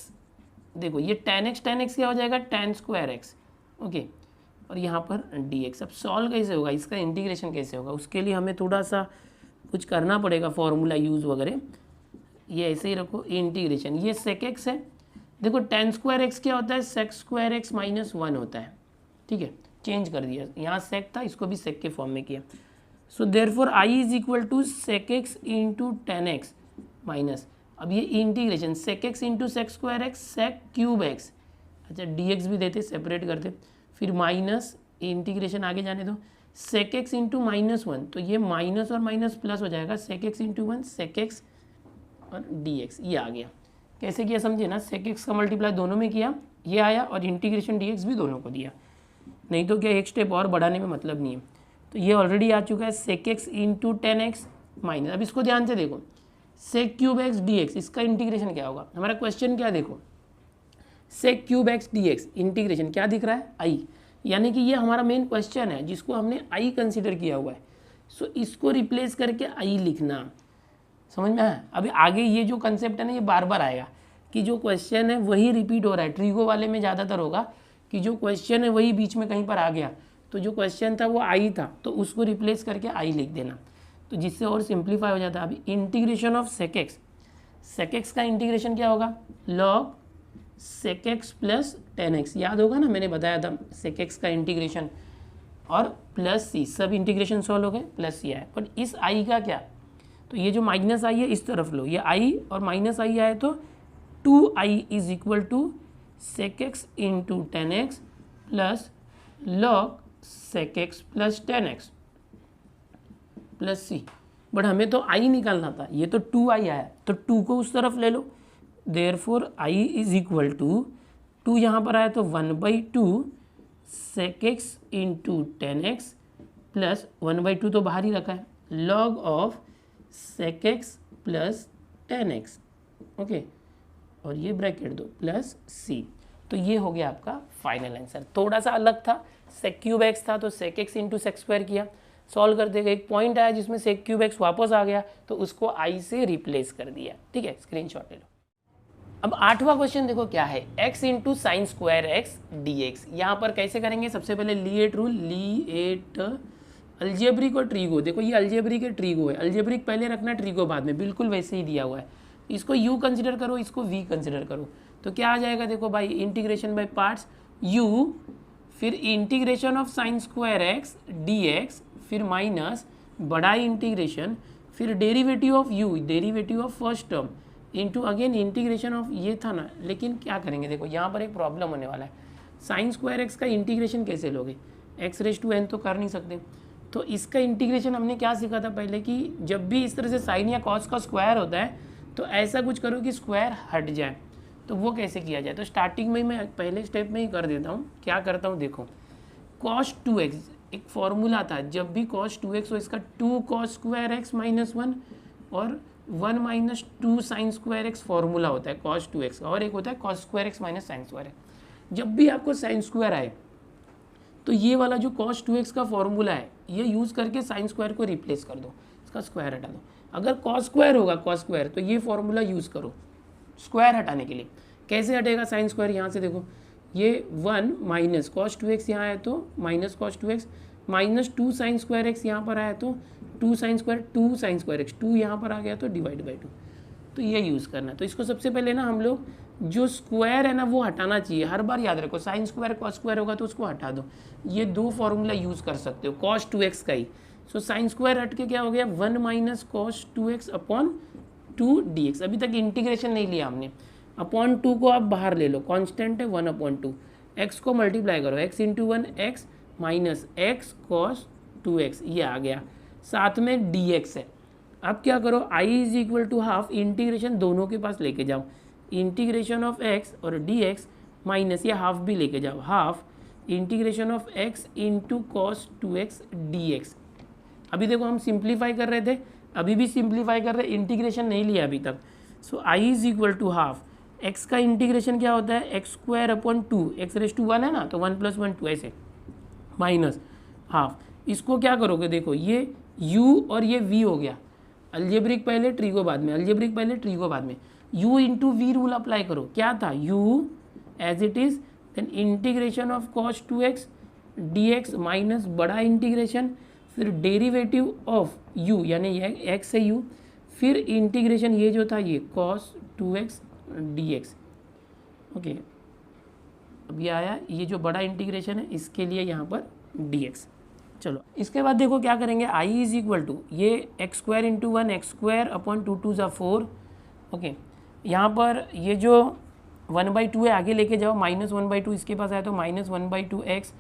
Speaker 1: देखो ये tan x क्या हो जाएगा, tan स्क्वायर x, ओके, और यहाँ पर dx। अब सॉल्व कैसे होगा, इसका इंटीग्रेशन कैसे होगा, उसके लिए हमें थोड़ा सा कुछ करना पड़ेगा, फॉर्मूला यूज़ वगैरह। ये ऐसे ही रखो, इंटीग्रेशन, ये sec x है, देखो tan स्क्वायर x क्या होता है, sec स्क्वायर x माइनस 1 होता है, ठीक है, चेंज कर दिया, यहाँ sec था, इसको भी sec के फॉर्म में किया। So therefore i is equal to sec x into tan x minus, अब ये integration sec x into sec square x sec cube x, अच्छा dx भी देते, सेपरेट करते, फिर माइनस इंटीग्रेशन आगे जाने दो, sec x इंटू माइनस 1, तो ये माइनस और माइनस प्लस हो जाएगा, sec x into 1 sec x और dx, ये आ गया। कैसे किया समझे ना, sec x का मल्टीप्लाई दोनों में किया, ये आया, और इंटीग्रेशन dx भी दोनों को दिया, नहीं तो क्या एक स्टेप और बढ़ाने में मतलब नहीं है। तो ये ऑलरेडी आ चुका है, sec x into tan x minus, अब इसको ध्यान से देखो, sec क्यूब x dx, इसका इंटीग्रेशन क्या होगा, हमारा क्वेश्चन क्या देखो, sec cube x dx, integration क्या दिख रहा है, i, यानी कि ये हमारा मेन क्वेश्चन है जिसको हमने i कंसिडर किया हुआ है। सो इसको रिप्लेस करके i लिखना, समझ में आया। अभी आगे ये जो कंसेप्ट है ना, ये बार बार आएगा कि जो क्वेश्चन है वही रिपीट हो रहा है, ट्रीगो वाले में ज़्यादातर होगा कि जो क्वेश्चन है वही बीच में कहीं पर आ गया, तो जो क्वेश्चन था वो आई था, तो उसको रिप्लेस करके आई लिख देना, तो जिससे और सिंप्लीफाई हो जाता है। अभी इंटीग्रेशन ऑफ sec x का इंटीग्रेशन क्या होगा, log sec x plus tan x, याद होगा ना, मैंने बताया था sec x का इंटीग्रेशन, और प्लस सी, सब इंटीग्रेशन सॉल्व हो गए, प्लस सी आया, बट इस आई का क्या, तो ये जो माइनस आई है इस तरफ लो, ये आई और माइनस आई आए तो 2i is equal to sec x into tan x plus log sec x plus tan x plus C, but हमें तो i निकालना था, ये तो 2i आया, तो 2 को उस तरफ ले लो, therefore i is equal to 2 यहाँ पर आया तो 1/2 sec x into tan x plus 1/2 तो बाहर ही रखा है, log of sec x plus tan x, okay, और ये ब्रैकेट दो प्लस सी, तो ये हो गया आपका फाइनल आंसर। थोड़ा सा अलग था, sec क्यूब x था तो sec x into sec square किया, सॉल्व करते गए एक पॉइंट आया जिसमें sec क्यूब x वापस आ गया, तो उसको i से रिप्लेस कर दिया, ठीक है, स्क्रीनशॉट ले लो। अब 8वां क्वेश्चन देखो क्या है, x into sine square x d x, यहाँ पर कैसे करेंगे, सबसे पहले लिएट रूल, लिएट अलजेब्रिक और ट्रीगो, देखो ये अलजेब्रिक है ट्रीगो है, अलजेब्रिक पहले रखना, ट्रीगो बाद में, बिल्कुल वैसे ही दिया हुआ है, इसको u कंसिडर करो, इसको v कंसिडर करो, तो क्या आ जाएगा, देखो भाई इंटीग्रेशन बाय पार्ट्स, u फिर integration of sine square x d x, फिर माइनस बड़ा इंटीग्रेशन, फिर derivative of u, derivative of first term, into again integration of, ये था ना, लेकिन क्या करेंगे, देखो यहाँ पर एक प्रॉब्लम होने वाला है, साइन स्क्वायर एक्स का इंटीग्रेशन कैसे लोगे, x⁴n तो कर नहीं सकते, तो इसका इंटीग्रेशन हमने क्या सीखा था पहले कि जब भी इस तरह से साइन या कॉस का स्क्वायर होता है तो ऐसा कुछ करो कि स्क्वायर हट जाए, तो वो कैसे किया जाए, तो स्टार्टिंग में मैं पहले स्टेप में ही कर देता हूँ, क्या करता हूँ देखो, cos 2x एक फॉर्मूला था, जब भी cos 2x हो इसका 2 cos स्क्वायर एक्स माइनस 1 और 1 minus 2 sine square x formula होता है cos 2x, और एक होता है cos square x minus sine square x. जब भी आपको साइन स्क्वायर आए तो ये वाला जो cos 2x का फॉर्मूला है ये यूज़ करके साइन स्क्वायर को रिप्लेस कर दो, इसका स्क्वायर हटा दो, अगर cos स्क्वायर होगा cos स्क्वायर तो ये फॉर्मूला यूज़ करो स्क्वायर हटाने के लिए। कैसे हटेगा साइन स्क्वायर, यहाँ से देखो, ये 1 माइनस cos 2x यहाँ आया तो minus cos 2x minus 2 sine square x यहाँ पर आया तो 2 साइन स्क्वायर एक्स, 2 यहाँ पर आ गया तो डिवाइड बाई 2, तो ये यूज़ करना है। तो इसको सबसे पहले ना हम लोग जो स्क्वायर है ना वो हटाना चाहिए, हर बार याद रखो, साइन स्क्वायर cos स्क्वायर होगा तो उसको हटा दो, ये दो फॉर्मूला यूज़ कर सकते हो cos 2x का ही। सो साइन स्क्वायर हट के क्या हो गया, 1 minus cos 2x upon 2 dx, अभी तक इंटीग्रेशन नहीं लिया हमने, अपॉन 2 को आप बाहर ले लो, कांस्टेंट है 1/2, x को मल्टीप्लाई करो, x into 1 x minus x cos 2x, ये आ गया, साथ में dx है। अब क्या करो, i is equal to half, integration दोनों के पास लेके जाओ, इंटीग्रेशन ऑफ x और dx माइनस ये हाफ भी लेके जाओ, half integration of x into cos 2x dx। अभी देखो हम सिंप्लीफाई कर रहे थे, अभी भी सिंप्लीफाई कर रहे, इंटीग्रेशन नहीं लिया अभी तक। So i is equal to half, x का इंटीग्रेशन क्या होता है, x² अपॉन 2, x⁻1 है ना तो 1 + 1 2 ऐसे, माइनस हाफ। इसको क्या करोगे, देखो ये u और ये v हो गया, अलजेब्रिक पहले ट्रीगो बाद में, अलजेब्रिक पहले ट्रीगो बाद में, u into v rule apply करो। क्या था, u as it is, then integration of cos 2x dx minus बड़ा इंटीग्रेशन, फिर डेरिवेटिव ऑफ u यानी ये x से u, फिर इंटीग्रेशन ये जो था ये cos 2x dx। ओके, अब ये आया, ये जो बड़ा इंटीग्रेशन है इसके लिए यहाँ पर dx। चलो इसके बाद देखो क्या करेंगे, i इज इक्वल टू ये x square into 1 x square upon 2 2 ज़ा 4। ओके, यहाँ पर ये जो 1/2 है आगे लेके जाओ, -1/2 इसके पास आया तो -1/2 एक्स,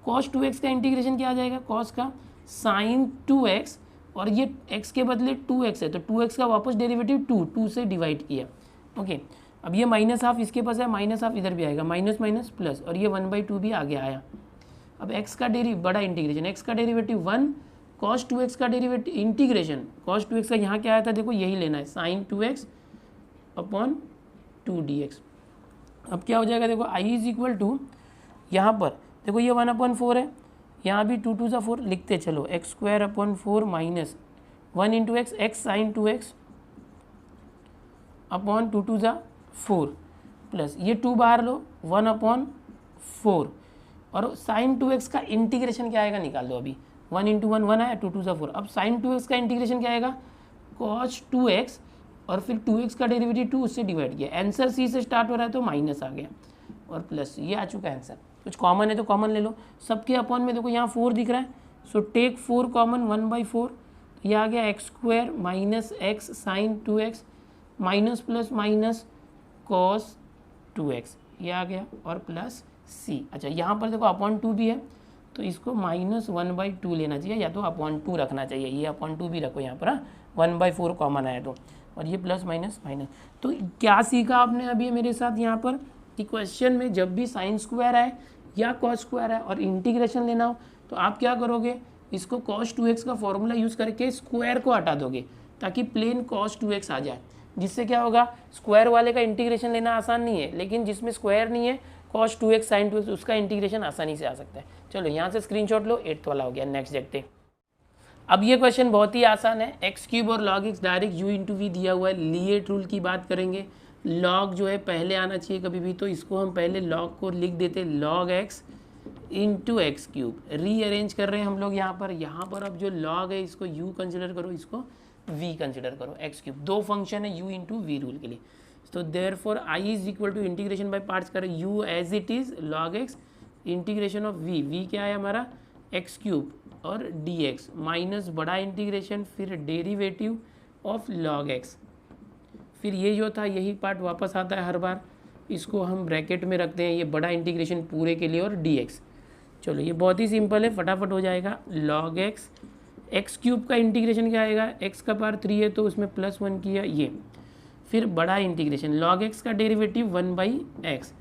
Speaker 1: cos 2x का इंटीग्रेशन क्या आ जाएगा, cos का sin 2x, और ये x के बदले 2x है तो 2x का वापस डेरिवेटिव 2 से डिवाइड किया। ओके, अब ये माइनस हाफ इसके पास है, माइनस हाफ इधर भी आएगा, माइनस माइनस प्लस, और ये 1/2 भी आगे आया। अब x का बड़ा इंटीग्रेशन, x का डेरिवेटिव 1, cos 2x का डेरिवेटिव इंटीग्रेशन, cos 2x का यहाँ क्या आया था, देखो यही लेना है, sin 2x अपॉन 2 dx। अब क्या हो जाएगा, देखो i इज इक्वल टू, यहाँ पर देखो ये 1/4 है, यहाँ भी 2 2 ज़ा 4 लिखते चलो, x square upon 4 minus 1 into x, x sine 2x upon 2 2 ज़ा 4 प्लस ये 2 बाहर लो, 1/4, और साइन 2x का इंटीग्रेशन क्या आएगा निकाल दो। अभी 1 इंटू 1 1 आया, 2 2 ज़ा 4। अब साइन 2x का इंटीग्रेशन क्या आएगा, cos 2x, और फिर 2x का डेरिवेटिव 2 उससे डिवाइड किया। आंसर सी से स्टार्ट हो रहा है तो माइनस आ गया और प्लस, ये आ चुका है आंसर। कुछ कॉमन है तो कॉमन ले लो, सबके अपॉन में देखो यहाँ 4 दिख रहा है, सो टेक 4 कॉमन, 1/4, तो ये आ गया x square minus x sine 2x minus plus minus cos 2x, ये आ गया, और प्लस c। अच्छा, यहाँ पर देखो अपॉन 2 भी है तो इसको -1/2 लेना चाहिए, या तो अपॉन 2 रखना चाहिए, ये अपॉन 2 भी रखो यहाँ पर, 1/4 कॉमन आया तो, और ये प्लस माइनस माइनस। तो क्या सीखा आपने अभी मेरे साथ यहाँ पर कि क्वेश्चन में जब भी साइन स्क्वायर आए या कॉस स्क्वायर आए और इंटीग्रेशन लेना हो तो आप क्या करोगे, इसको cos 2x का फॉर्मूला यूज़ करके स्क्वायर को हटा दोगे ताकि प्लेन cos 2x आ जाए, जिससे क्या होगा, स्क्वायर वाले का इंटीग्रेशन लेना आसान नहीं है, लेकिन जिसमें स्क्वायर नहीं है cos 2x sin 2x उसका इंटीग्रेशन आसानी से आ सकता है। चलो यहाँ से स्क्रीनशॉट लो, 8th वाला हो गया। नेक्स्ट देखते हैं। अब ये क्वेश्चन बहुत ही आसान है, एक्स क्यूब और log x direct u into v दिया हुआ है। लिएट रूल की बात करेंगे, log जो है पहले आना चाहिए कभी भी, तो इसको हम पहले log को लिख देते log x into x cube. Rearrange कर रहे हैं हम लोग यहाँ पर अब जो log है इसको u कंसिडर करो, इसको v कंसिडर करो, एक्स क्यूब। दो फंक्शन है u इंटू वी रूल के लिए, तो therefore I is equal to integration by parts करें, u as it is log x integration of v क्या है हमारा एक्स क्यूब और dx माइनस बड़ा इंटीग्रेशन, फिर डेरिवेटिव ऑफ log x, फिर ये जो था यही पार्ट वापस आता है हर बार, इसको हम ब्रैकेट में रखते हैं, ये बड़ा इंटीग्रेशन पूरे के लिए और dx। चलो ये बहुत ही सिंपल है, फटाफट हो जाएगा। log x एक्स क्यूब का इंटीग्रेशन क्या आएगा, x का पावर 3 है तो उसमें +1 किया ये, फिर बड़ा इंटीग्रेशन log x का डेरिवेटिव 1/x,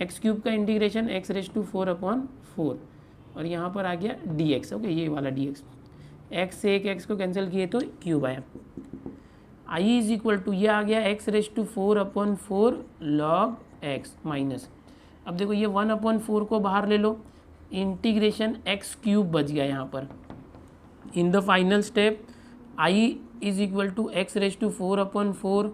Speaker 1: एक्स क्यूब का इंटीग्रेशन x⁴/4, और यहाँ पर आ गया dx। ओके, ये वाला dx, x से एक x को कैंसिल किए तो क्यूब आया। i इज इक्वल टू ये आ गया x⁴/4 log x माइनस, अब देखो ये 1/4 को बाहर ले लो, इंटीग्रेशन एक्स क्यूब बच गया यहाँ पर। In the final step i is equal to x⁴/4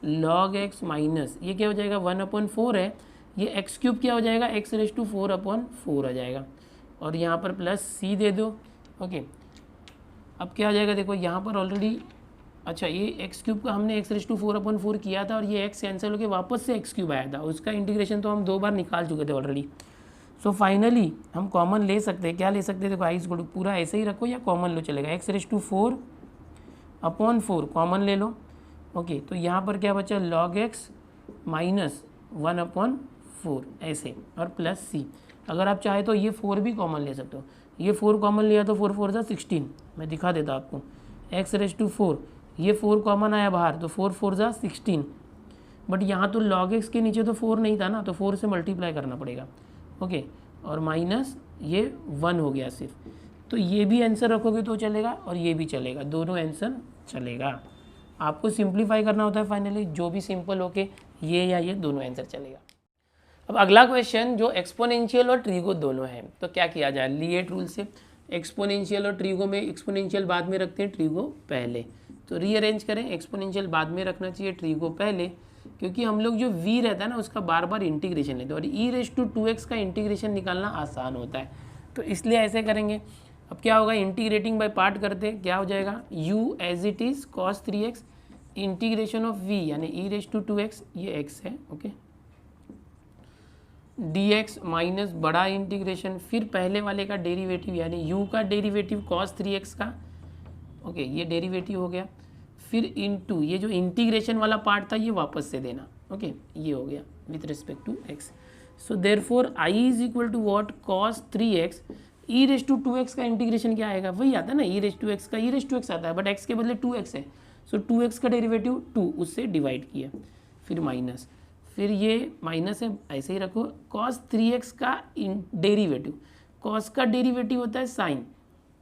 Speaker 1: log x minus, ये क्या हो जाएगा 1/4 है, ये एक्स क्यूब क्या हो जाएगा x⁴/4 आ जाएगा, और यहाँ पर प्लस c दे दो। ओके, अब क्या आ जाएगा, देखो यहाँ पर ऑलरेडी, अच्छा ये एक्स क्यूब का हमने x⁴/4 किया था और ये x कैंसिल होकर वापस से एक्स क्यूब आया था, उसका इंटीग्रेशन तो हम 2 बार निकाल चुके थे ऑलरेडी। सो फाइनली हम कॉमन ले सकते हैं, क्या ले सकते हैं, देखो आई इक्वल टू पूरा ऐसे ही रखो या कॉमन लो चलेगा, x⁴/4 कॉमन ले लो। ओके, तो यहाँ पर क्या बचा log x माइनस 1/4 ऐसे, और प्लस c। अगर आप चाहे तो ये 4 भी कॉमन ले सकते हो, ये 4 कॉमन लिया तो 4 4 16, मैं दिखा देता आपको, x⁴, ये 4 कॉमन आया बाहर तो 4 4 16, बट यहाँ तो log x के नीचे तो 4 नहीं था ना, तो 4 से मल्टीप्लाई करना पड़ेगा। ओके, और माइनस ये 1 हो गया सिर्फ, तो ये भी आंसर रखोगे तो चलेगा और ये भी चलेगा, दोनों आंसर चलेगा। आपको सिंप्लीफाई करना होता है फाइनली, जो भी सिंपल होके ये या ये दोनों आंसर चलेगा। अब अगला क्वेश्चन जो एक्सपोनेंशियल और ट्रीगो दोनों है, तो क्या किया जाए, लिएट रूल से एक्सपोनेंशियल और ट्रीगो में एक्सपोनेंशियल बाद में रखते हैं, ट्रीगो पहले। तो रीअरेंज करें, एक्सपोनेंशियल बाद में रखना चाहिए, ट्रीगो पहले, क्योंकि हम लोग जो v रहता है ना उसका बार बार इंटीग्रेशन लेते हैं और e⁻² का इंटीग्रेशन निकालना आसान होता है, तो इसलिए ऐसे करेंगे। अब क्या होगा, इंटीग्रेटिंग बाय पार्ट करते हैं, क्या हो जाएगा, u as it is cos 3x integration of v यानी e⁻²x, ये x है, ओके, dx माइनस बड़ा इंटीग्रेशन, फिर पहले वाले का डेरिवेटिव यानी u का डेरिवेटिव cos 3x का, ओके, ये डेरिवेटिव हो गया, फिर इनटू ये जो इंटीग्रेशन वाला पार्ट था ये वापस से देना, ओके, ये हो गया with respect to x। So therefore i is equal to what, cos 3x, e⁻² का इंटीग्रेशन क्या आएगा, वही आता है ना, e⁻x का e⁻x आता है, बट x के बदले 2x है, सो 2x का डेरिवेटिव 2 उससे डिवाइड किया, फिर माइनस, फिर ये माइनस है ऐसे ही रखो, cos 3x का डेरिवेटिव, cos का डेरिवेटिव होता है साइन,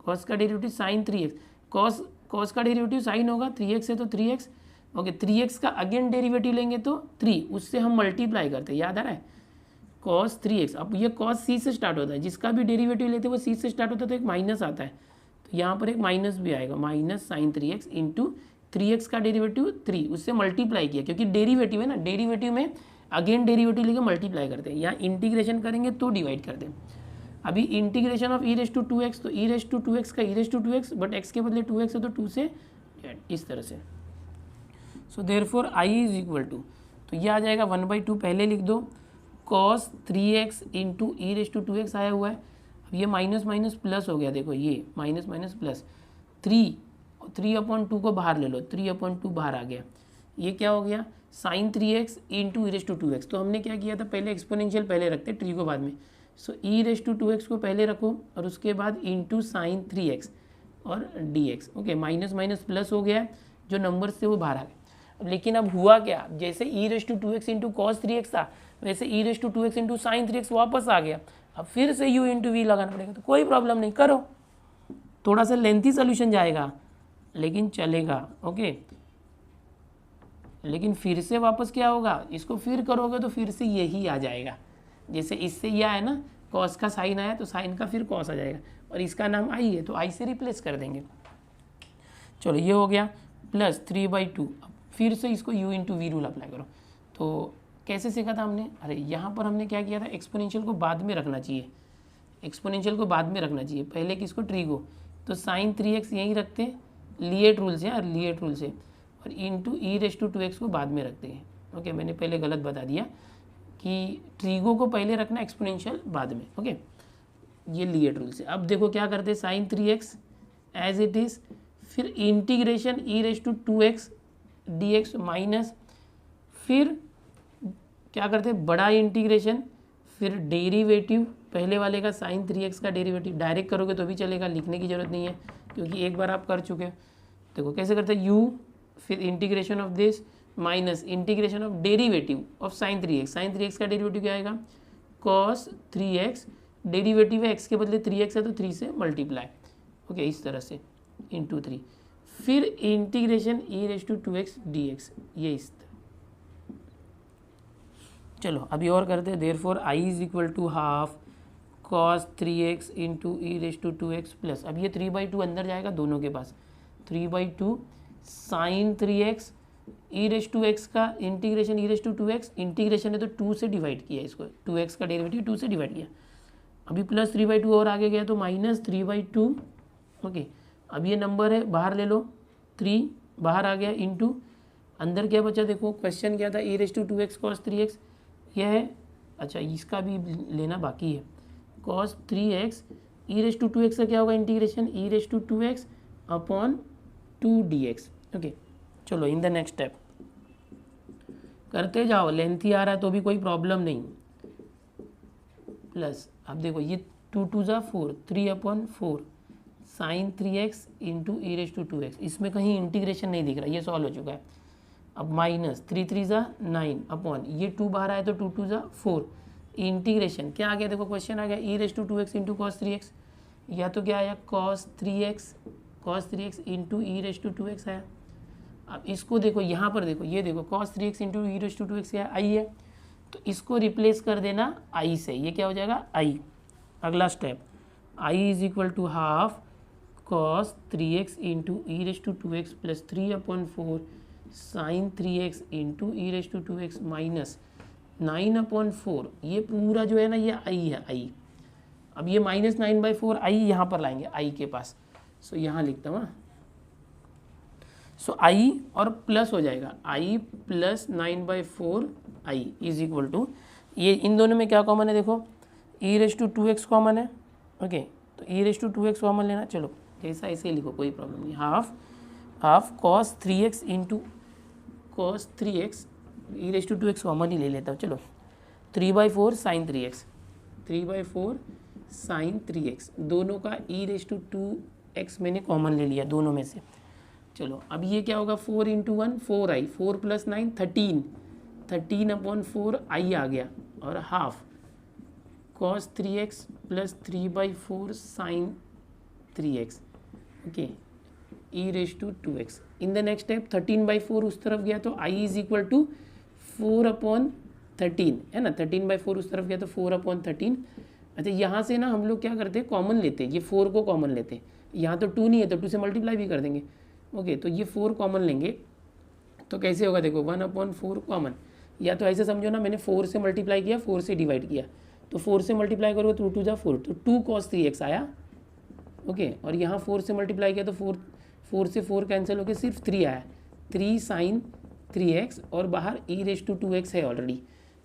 Speaker 1: cos का डेरिवेटिव साइन 3x, cos का डेरिवेटिव साइन होगा, 3x है तो 3x, ओके, 3x का अगेन डेरिवेटिव लेंगे तो 3, उससे हम मल्टीप्लाई करते हैं, याद आ रहा है, cos 3x, अब ये cos c से स्टार्ट होता है, जिसका भी डेरिवेटिव लेते हैं वो c से स्टार्ट होता है, तो एक माइनस आता है, तो यहाँ पर एक माइनस भी आएगा, minus sign 3x into 3x का डेरिवेटिव 3, उससे मल्टीप्लाई किया, क्योंकि डेरिवेटिव है ना, डेरिवेटिव में अगेन डेरिवेटिव लेके मल्टीप्लाई करते हैं, यहाँ इंटीग्रेशन करेंगे तो डिवाइड करते हैं। अभी इंटीग्रेशन ऑफ e⁻²x, तो e⁻² का e⁻²x, बट x के बदले 2x है तो 2 से इस तरह से। So therefore i is equal to, तो ये आ जाएगा 1/2, पहले लिख दो, cos 3x इंटू e⁻² आया हुआ है, अब ये माइनस माइनस प्लस हो गया, देखो ये माइनस माइनस प्लस 3/2 को बाहर ले लो, 3/2 बाहर आ गया, ये क्या हो गया, साइन 3x इंटू e⁻²x। तो हमने क्या किया था, पहले एक्सपोनेंशियल पहले रखते, ट्री को बाद में, सो e⁻² को पहले रखो और उसके बाद इंटू साइन 3x और dx, okay, minus minus plus हो गया, जो नंबर से वो बाहर आ गए। लेकिन अब हुआ क्या, जैसे e⁻² इंटू cos 3x था वैसे e⁻² इंटू साइन 3x वापस आ गया, अब फिर से u इंटू वी लगाना पड़ेगा, तो कोई प्रॉब्लम नहीं, करो, थोड़ा सा लेंथी सोल्यूशन जाएगा लेकिन चलेगा, ओके, लेकिन फिर से वापस क्या होगा, इसको फिर करोगे तो फिर से यही आ जाएगा, जैसे इससे ये आया ना, cos का साइन आया तो साइन का फिर cos आ जाएगा, और इसका नाम i है तो i से रिप्लेस कर देंगे। चलो ये हो गया, प्लस 3/2, अब फिर से इसको u into v rule apply करो। तो कैसे सीखा था हमने, अरे यहाँ पर हमने क्या किया था, एक्सपोनेंशियल को बाद में रखना चाहिए, एक्सपोनेंशियल को बाद में रखना चाहिए, पहले किसको, ट्रीगो, तो साइन 3x यहीं रखते हैं लिएट रूल से, यार लिएट रूल से, और इंटू e⁻² को बाद में रखते हैं, ओके, मैंने पहले गलत बता दिया कि ट्रीगो को पहले रखना, एक्सपोनेंशियल बाद में, ओके, ये लिएट रूल से। अब देखो क्या करते हैं, sine 3x as it is, फिर इंटीग्रेशन e⁻² dx माइनस, फिर क्या करते हैं, बड़ा इंटीग्रेशन, फिर डेरिवेटिव पहले वाले का साइन 3x का डेरिवेटिव, डायरेक्ट करोगे तो भी चलेगा, लिखने की ज़रूरत नहीं है क्योंकि एक बार आप कर चुके हो। देखो कैसे करते हैं, u फिर integration of this minus integration of derivative of sine 3x, sine 3x का डेरिवेटिव क्या आएगा, cos 3x, डेरिवेटिव है x के बदले 3x है तो 3 से मल्टीप्लाई, ओके, इस तरह से इंटू 3, फिर इंटीग्रेशन e⁻² dx, ये इस तरह। चलो अभी और करते हैं, therefore i is equal to half cos 3x into e⁻² plus, अब ये 3/2 अंदर जाएगा दोनों के पास, 3/2 साइन 3x e⁻x का इंटीग्रेशन e⁻²x, इंटीग्रेशन है तो 2 से डिवाइड किया इसको, 2x का डेरिवेटिव 2 से डिवाइड किया, अभी प्लस 3/2 और आगे गया तो माइनस 3/2, ओके, अब ये नंबर है बाहर ले लो, 3 बाहर आ गया, इंटू अंदर क्या बचा, देखो क्वेश्चन क्या था, e⁻² cos 3x, यह है, अच्छा इसका भी लेना बाकी है, cos 3x e⁻² का क्या होगा, integration e⁻² upon 2 dx, okay. चलो इन द नेक्स्ट स्टेप करते जाओ, लेंथी आ रहा है तो भी कोई प्रॉब्लम नहीं, प्लस अब देखो ये 2 2 ज़ा 4, 3/4 साइन 3x इंटू e⁻²x, इसमें कहीं इंटीग्रेशन नहीं दिख रहा, ये सॉल्व हो चुका है। अब माइनस 3 3 ज़ा 9 अपॉन ये 2 बाहर आया तो 2 2 ज़ा 4, इंटीग्रेशन क्या आ गया, देखो क्वेश्चन आ गया e⁻² इंटू cos 3x, या तो क्या आया cos 3x इंटू e⁻² आया। अब इसको देखो यहाँ पर देखो, ये देखो cos 3x इंटू e⁻² क्या है, i है, तो इसको रिप्लेस कर देना i से, ये क्या हो जाएगा i। अगला step, I is equal to half cos 3x into e raise to 2x plus 3/4 sine 3x into e raise to 2x minus 9/4। ये पूरा जो है ना ये आई है, आई। अब ये -9/4 आई यहाँ पर लाएंगे आई के पास, सो यहाँ लिखता हूँ। सो आई और प्लस हो जाएगा I plus 9/4 I is equal to, ये इन दोनों में क्या कॉमन है देखो, e raise to 2x common है। ओके, तो e raise to 2x common लेना, चलो जैसा ऐसे ही लिखो, कोई प्रॉब्लम नहीं। Half cos 3x into cos 3x, e raise to 2x common ही ले लेता हूँ, चलो 3/4 साइन 3x, 3/4 साइन 3x, दोनों का ई रेज टू 2x मैंने कॉमन ले लिया दोनों में से। चलो अब ये क्या होगा, 4 इंटू 1 4i, 4 प्लस 9 13, 13/4 आई आ गया, और half cos 3x plus 3/4 sine 3x, okay, e raise to 2x। In the next step 13/4 उस तरफ गया तो i इज इक्वल टू 4/13 है ना, 13/4 उस तरफ गया तो 4/13। अच्छा, यहाँ से ना हम लोग क्या करते हैं, कॉमन लेते हैं, ये 4 को कॉमन लेते हैं, यहाँ तो 2 नहीं है तो 2 से मल्टीप्लाई भी कर देंगे। ओके, तो ये 4 कॉमन लेंगे तो कैसे होगा देखो, 1/4 कॉमन, या तो ऐसे समझो ना, मैंने 4 से मल्टीप्लाई किया, 4 से डिवाइड किया, तो 4 से मल्टीप्लाई करोगे तो 2 4, तो 2 cos 3x आया। ओके, और यहाँ 4 से मल्टीप्लाई किया तो 4 से 4 कैंसिल होकर सिर्फ 3 आया, 3 साइन 3x, और बाहर ई रेज टू 2x है ऑलरेडी।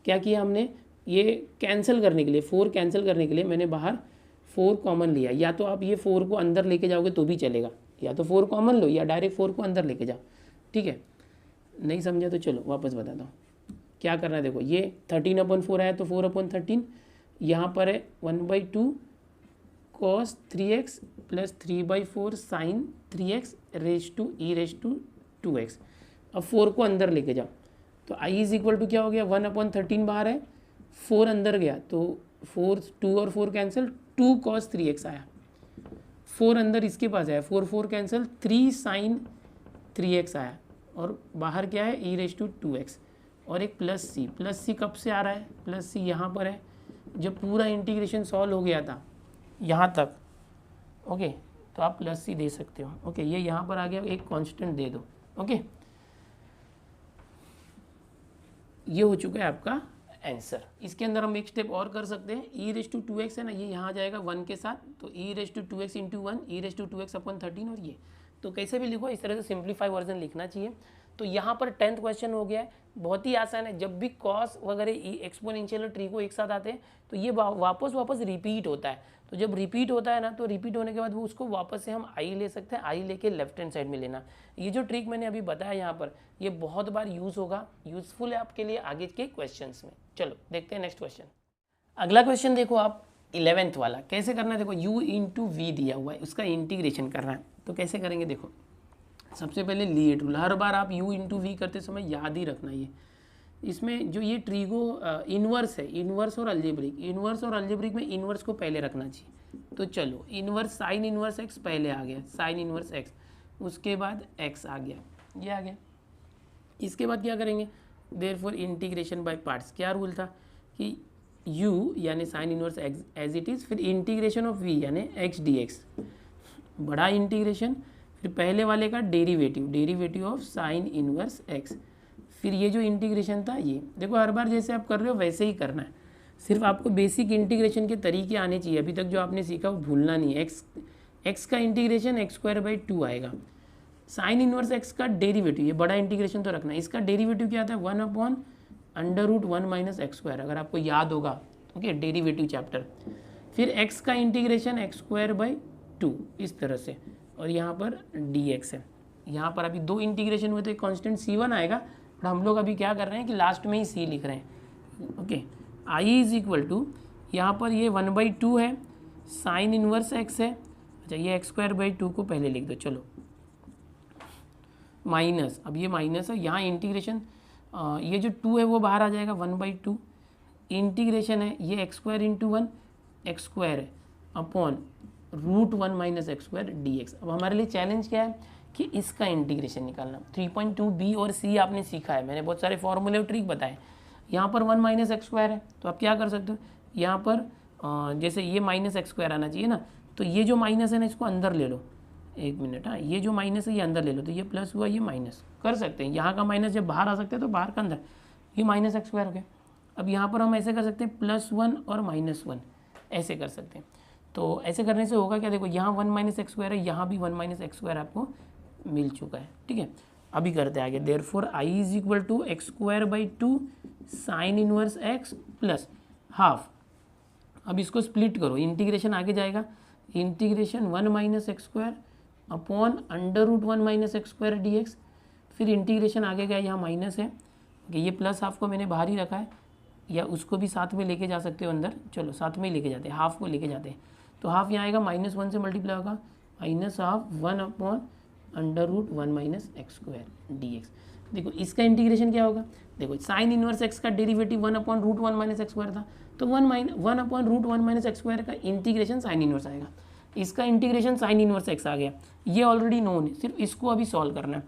Speaker 1: क्या किया हमने, ये कैंसिल करने के लिए, 4 कैंसिल करने के लिए मैंने बाहर 4 कॉमन लिया। या तो आप ये 4 को अंदर लेके जाओगे तो भी चलेगा, या तो 4 कॉमन लो या डायरेक्ट 4 को अंदर लेके जाओ, ठीक है। नहीं समझा तो चलो वापस बताता हूँ क्या करना है। देखो ये 13/4 आया तो 4/13, यहाँ पर है 1/2 cos 3x plus 3/4 sine 3x raise to e raise to 2x। अब 4 को अंदर लेके जाओ तो i इज इक्वल टू क्या हो गया, 1/13 बाहर है, 4 अंदर गया तो 4, 2 और 4 कैंसिल, 2 cos 3x आया, 4 अंदर इसके पास आया, 4 4 कैंसिल, 3 साइन 3x आया, और बाहर क्या है, ई रेज टू 2x, और एक प्लस सी कब से आ रहा है, प्लस सी यहाँ पर है जब पूरा इंटीग्रेशन सॉल्व हो गया था यहाँ तक। ओके, तो आप प्लस सी दे सकते हो। ओके, ये यहाँ पर आ गया, एक कांस्टेंट दे दो। ओके, ये हो चुका है आपका आंसर। इसके अंदर हम एक स्टेप और कर सकते हैं, ई रेज टू 2x है ना, ये यहाँ जाएगा 1 के साथ, तो e raise to 2x into 1, e raise to 2x/13, और ये तो कैसे भी लिखो, इस तरह से सिंप्लीफाई वर्जन लिखना चाहिए। तो यहाँ पर 10th क्वेश्चन हो गया है, बहुत ही आसान है। जब भी कॉस वगैरह एक्सपोनेंशियल और ट्री को एक साथ आते हैं तो ये वापस रिपीट होता है। तो जब रिपीट होता है ना, तो रिपीट होने के बाद वो उसको वापस से हम आई ले सकते हैं, आई लेके लेफ्ट हैंड साइड में लेना। ये जो ट्रिक मैंने अभी बताया यहाँ पर, ये बहुत बार यूज़ होगा, यूजफुल है आपके लिए आगे के क्वेश्चंस में। चलो देखते हैं नेक्स्ट क्वेश्चन। अगला क्वेश्चन देखो आप 11th वाला, कैसे करना है देखो, u इंटू वी दिया हुआ है, उसका इंटीग्रेशन करना है। तो कैसे करेंगे देखो, सबसे पहले लीड रूल, हर बार आप u इंटू वी करते समय याद ही रखना। ये इसमें जो ये ट्रीगो इन्वर्स है, इन्वर्स और अल्जेब्रिक में इन्वर्स को पहले रखना चाहिए। तो चलो इन्वर्स, साइन इन्वर्स x पहले आ गया, साइन इन्वर्स x, उसके बाद x आ गया, ये आ गया। इसके बाद क्या करेंगे, देयरफॉर इंटीग्रेशन बाय पार्ट्स। क्या रूल था कि u यानी sine inverse x as it is, फिर इंटीग्रेशन ऑफ v यानी x dx, बड़ा इंटीग्रेशन, फिर पहले वाले का derivative of sine inverse x, फिर ये जो इंटीग्रेशन था ये। देखो हर बार जैसे आप कर रहे हो वैसे ही करना है, सिर्फ आपको बेसिक इंटीग्रेशन के तरीके आने चाहिए। अभी तक जो आपने सीखा वो भूलना नहीं है। x का इंटीग्रेशन x²/2 आएगा, साइन इन्वर्स x का डेरिवेटिव, ये बड़ा इंटीग्रेशन तो रखना है, इसका डेरिवेटिव क्या आता है, 1/√1 - x², अगर आपको याद होगा। Okay, derivative chapter. फिर x का इंटीग्रेशन x²/2 इस तरह से, और यहाँ पर dx है। यहाँ पर अभी 2 इंटीग्रेशन हुए तो एक कांस्टेंट c1 आएगा, और हम लोग अभी क्या कर रहे हैं कि लास्ट में ही c लिख रहे हैं। Okay, i is equal to, यहाँ पर ये 1/2 है, साइन इन्वर्स x है। अच्छा, ये x²/2 को पहले लिख दो, चलो माइनस, अब ये माइनस है, यहाँ इंटीग्रेशन, ये जो 2 है वो बाहर आ जाएगा, 1/2 इंटीग्रेशन है, ये x² इंटू 1 x² है अपॉन √1 - x² dx। अब हमारे लिए चैलेंज क्या है कि इसका इंटीग्रेशन निकालना। 3.2b और c आपने सीखा है, मैंने बहुत सारे फॉर्मूले और ट्रिक बताए। यहाँ पर 1 - x² है, तो आप क्या कर सकते हो, यहाँ पर जैसे ये -x² आना चाहिए ना, तो ये जो माइनस है ना इसको अंदर ले लो, एक मिनट, हाँ ये जो माइनस है ये अंदर ले लो, तो ये प्लस हुआ, ये माइनस कर सकते हैं, यहाँ का माइनस जब बाहर आ सकते हैं तो बाहर का अंदर, ये माइनस एक्स स्क्वायर हो गया। अब यहाँ पर हम ऐसे कर सकते हैं +1 और -1 ऐसे कर सकते हैं। तो ऐसे करने से होगा क्या, देखो यहाँ 1 माइनस एक्स स्क्वायर है, यहाँ भी 1 माइनस एक्स स्क्वायर आपको मिल चुका है, ठीक है। अभी करते हैं आगे, therefore i = x²/2 sine inverse x plus half. अब इसको स्प्लिट करो, इंटीग्रेशन आगे जाएगा, integration 1 minus x square upon √1 minus x square dx, फिर इंटीग्रेशन आगे गया, यहाँ माइनस है, ये प्लस हाफ को मैंने बाहर ही रखा है, या उसको भी साथ में लेके जा सकते हो अंदर, चलो साथ में ही लेके जाते हैं, हाफ को लेके जाते हैं, तो हाफ यहाँ आएगा -1 से मल्टीप्लाई होगा, -1/1 upon √1 minus x square dx। देखो इसका इंटीग्रेशन क्या होगा, देखो साइन इनवर्स x का डेरिवेटिव 1/√1 माइनस एक्स स्क्वायर था, तो 1/√1 माइनस एक्स स्क्वायर का इंटीग्रेशन साइन इनवर्स आएगा, इसका इंटीग्रेशन साइन इनवर्स x आ गया, ये ऑलरेडी नोन है, सिर्फ इसको अभी सॉल्व करना है।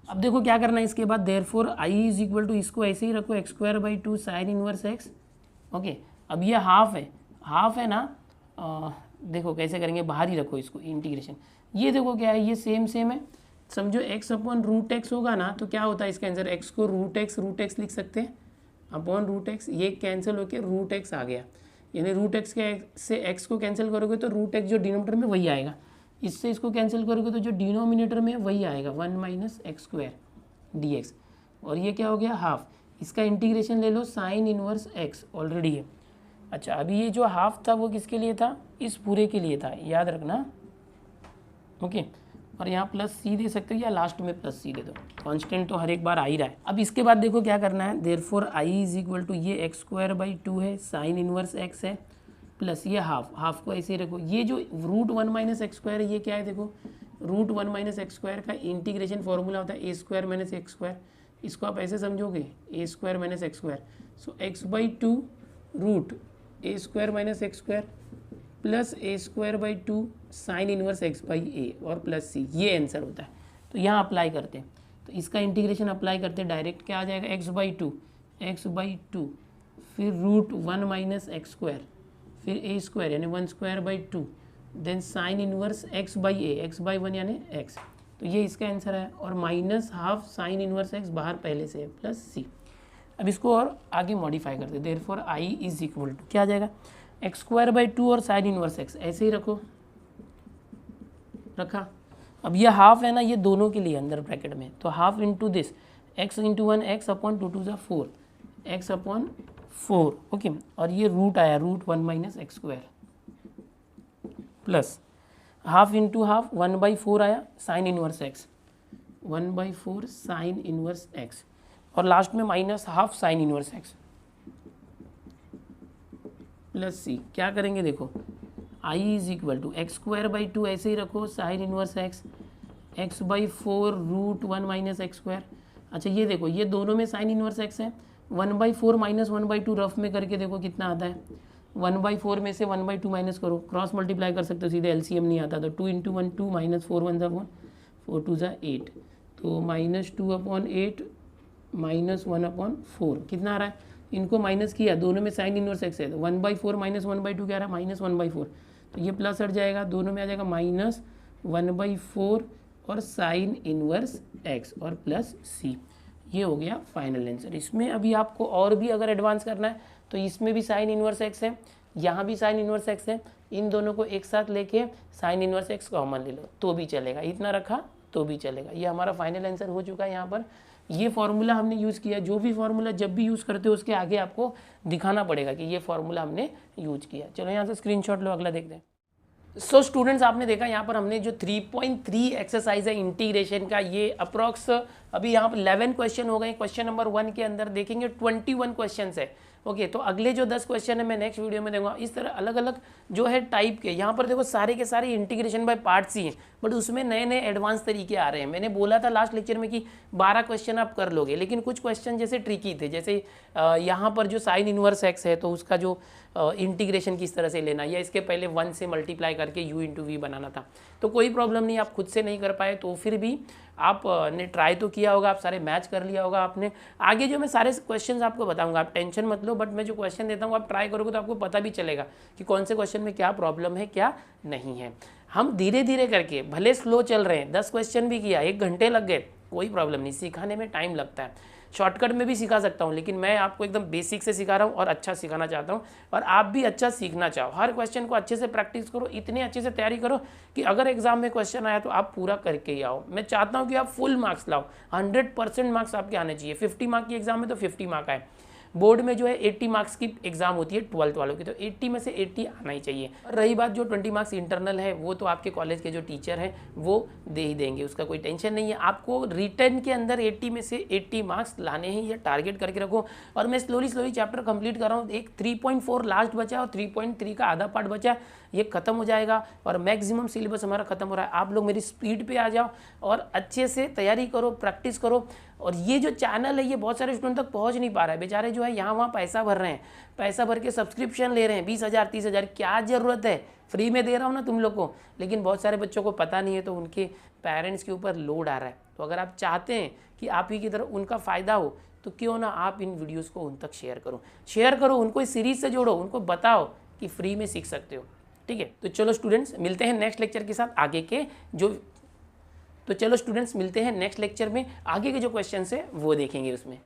Speaker 1: अब देखो क्या करना है इसके बाद, देयरफॉर i = इसको ऐसे ही रखो x²/2 sine inverse x, okay. अब ये हाफ है ना, देखो कैसे करेंगे, बाहर ही रखो इसको इंटीग्रेशन, ये देखो क्या है, ये सेम है, समझो x/√x होगा ना, तो क्या होता है इसका आंसर, x को √x लिख सकते हैं अपॉन √x, ये कैंसिल होकर √x आ गया, यानी √x के से x को कैंसिल करोगे तो √x जो डिनोमिनेटर में वही आएगा, इससे इसको कैंसिल करोगे तो जो डिनोमिनेटर में वही आएगा 1 माइनस एक्स स्क्वायर dx, और ये क्या हो गया हाफ, इसका इंटीग्रेशन ले लो साइन इनवर्स x ऑलरेडी है। अच्छा अभी ये जो हाफ था वो किसके लिए था, इस पूरे के लिए था, याद रखना, ओके। और यहाँ प्लस सी दे सकते हो या लास्ट में प्लस सी दे दो, कांस्टेंट तो हर एक बार आ ही रहा है। अब इसके बाद देखो क्या करना है, देयरफॉर i = ये x²/2 है, साइन इनवर्स x है, प्लस ये हाफ को ऐसे ही रखो, ये जो √1 माइनस एक्स स्क्वायर है ये क्या है, देखो √1 माइनस एक्स स्क्वायर का इंटीग्रेशन फॉर्मूला होता है a² माइनस एक्स स्क्वायर, इसको आप ऐसे समझोगे a² माइनस एक्स स्क्वायर, सो x/2 √a² minus x square plus a²/2 sine inverse x/a और प्लस c, ये आंसर होता है। तो यहाँ अप्लाई करते हैं, तो इसका इंटीग्रेशन अप्लाई करते हैं, डायरेक्ट क्या आ जाएगा x/2 फिर √1 माइनस एक्स स्क्वायर, फिर a² यानी 1²/2, देन साइन इनवर्स x/1 यानी x, तो ये इसका आंसर है, और minus half sine inverse x बाहर पहले से है प्लस c। अब इसको और आगे मॉडिफाई करते हैं, देयरफॉर i = क्या आ जाएगा, x²/2 और साइन इनवर्स x ऐसे ही रखा। अब ये हाफ है ना, ये दोनों के लिए अंदर ब्रैकेट में, तो half into this x × 1 x upon 2 = 4 x upon 4, okay. और ये रूट आया √1 minus x square plus half into half 1/4 आया sine inverse x, 1/4 sine inverse x, और लास्ट में minus half sine inverse x plus c। क्या करेंगे देखो, i = x²/2 ऐसे ही रखो, sine inverse x, x/4 √1 minus x square. अच्छा ये देखो, ये दोनों में साइन इनवर्स x है, 1/4 माइनस 1/2 रफ में करके देखो कितना आता है, 1/4 में से 1/2 माइनस करो, क्रॉस मल्टीप्लाई कर सकते हो सीधे, LCM नहीं आता, तो 2 × 1 2 माइनस 4 1 = 4 2 = 8, तो -2/8 माइनस 1/4 कितना आ रहा है, इनको माइनस किया, दोनों में साइन इनवर्स x है, तो 1/4 माइनस 1/2 क्या आ रहा है, -1/4, तो ये प्लस हट जाएगा, दोनों में आ जाएगा -1/4 और साइन इनवर्स x और प्लस c। ये हो गया फाइनल आंसर। इसमें अभी आपको और भी अगर एडवांस करना है तो इसमें भी साइन इनवर्स x है, यहाँ भी साइन इनवर्स x है, इन दोनों को एक साथ लेके साइन इनवर्स x कॉमन ले लो तो भी चलेगा, इतना रखा तो भी चलेगा। ये हमारा फाइनल आंसर हो चुका है। यहाँ पर ये फार्मूला हमने यूज़ किया, जो भी फार्मूला जब भी यूज़ करते हो उसके आगे आपको दिखाना पड़ेगा कि ये फार्मूला हमने यूज किया। चलो यहाँ से स्क्रीनशॉट लो, अगला देखते हैं। सो स्टूडेंट्स आपने देखा यहाँ पर हमने जो 3.3 एक्सरसाइज है इंटीग्रेशन का, ये अप्रॉक्स अभी यहाँ पर 11 क्वेश्चन हो गए। क्वेश्चन नंबर 1 के अंदर देखेंगे 21 क्वेश्चन है, ओके। तो अगले जो 10 क्वेश्चन है मैं नेक्स्ट वीडियो में दूंगा। इस तरह अलग अलग जो है टाइप के, यहाँ पर देखो सारे के सारे इंटीग्रेशन बाय पार्ट्स ही हैं, बट उसमें नए नए एडवांस तरीके आ रहे हैं। मैंने बोला था लास्ट लेक्चर में कि 12 क्वेश्चन आप कर लोगे, लेकिन कुछ क्वेश्चन जैसे ट्रिकी थे, जैसे यहाँ पर जो साइन इनवर्स x है तो उसका जो इंटीग्रेशन किस तरह से लेना, या इसके पहले 1 से मल्टीप्लाई करके u × v बनाना था। तो कोई प्रॉब्लम नहीं, आप खुद से नहीं कर पाए तो फिर भी आप ने ट्राई तो किया होगा, आप सारे मैच कर लिया होगा आपने। आगे जो मैं सारे क्वेश्चंस आपको बताऊंगा, आप टेंशन मत लो, बट मैं जो क्वेश्चन देता हूँ आप ट्राई करोगे तो आपको पता भी चलेगा कि कौन से क्वेश्चन में क्या प्रॉब्लम है क्या नहीं है। हम धीरे धीरे करके, भले स्लो चल रहे हैं, 10 क्वेश्चन भी किया, 1 घंटे लग गए, कोई प्रॉब्लम नहीं, सिखाने में टाइम लगता है। शॉर्टकट में भी सिखा सकता हूँ, लेकिन मैं आपको एकदम बेसिक से सिखा रहा हूँ और अच्छा सिखाना चाहता हूँ। और आप भी अच्छा सीखना चाहो, हर क्वेश्चन को अच्छे से प्रैक्टिस करो, इतने अच्छे से तैयारी करो कि अगर एग्जाम में क्वेश्चन आया तो आप पूरा करके ही आओ। मैं चाहता हूँ कि आप फुल मार्क्स लाओ, 100% मार्क्स आपके आने चाहिए। 50 मार्क की एग्जाम में तो 50 मार्क आए, बोर्ड में जो है 80 मार्क्स की एग्जाम होती है 12th वालों की, तो 80 में से 80 आना ही चाहिए। और रही बात जो 20 मार्क्स इंटरनल है, वो तो आपके कॉलेज के जो टीचर हैं वो दे ही देंगे, उसका कोई टेंशन नहीं है। आपको रिटर्न के अंदर 80 में से 80 मार्क्स लाने हैं, ये टारगेट करके रखो। और मैं स्लोली चैप्टर कंप्लीट कर रहा हूँ, एक 3.4 लास्ट बचा और 3.3 का आधा पार्ट बचा, ये खत्म हो जाएगा और मैक्सिमम सिलेबस हमारा खत्म हो रहा है। आप लोग मेरी स्पीड पे आ जाओ और अच्छे से तैयारी करो, प्रैक्टिस करो। और ये जो चैनल है ये बहुत सारे स्टूडेंट तक पहुंच नहीं पा रहा है, बेचारे जो है यहाँ वहाँ पैसा भर रहे हैं, पैसा भर के सब्सक्रिप्शन ले रहे हैं 20,000 30,000, क्या ज़रूरत है, फ्री में दे रहा हूँ ना तुम लोग को। लेकिन बहुत सारे बच्चों को पता नहीं है, तो उनके पेरेंट्स के ऊपर लोड आ रहा है। तो अगर आप चाहते हैं कि आप ही की तरह उनका फ़ायदा हो, तो क्यों ना आप इन वीडियोज़ को उन तक शेयर करो, उनको इस सीरीज़ से जोड़ो, उनको बताओ कि फ्री में सीख सकते हो। ठीक है, तो चलो स्टूडेंट्स मिलते हैं नेक्स्ट लेक्चर के साथ आगे के जो मिलते हैं नेक्स्ट लेक्चर में, आगे के जो क्वेश्चन है वो देखेंगे उसमें।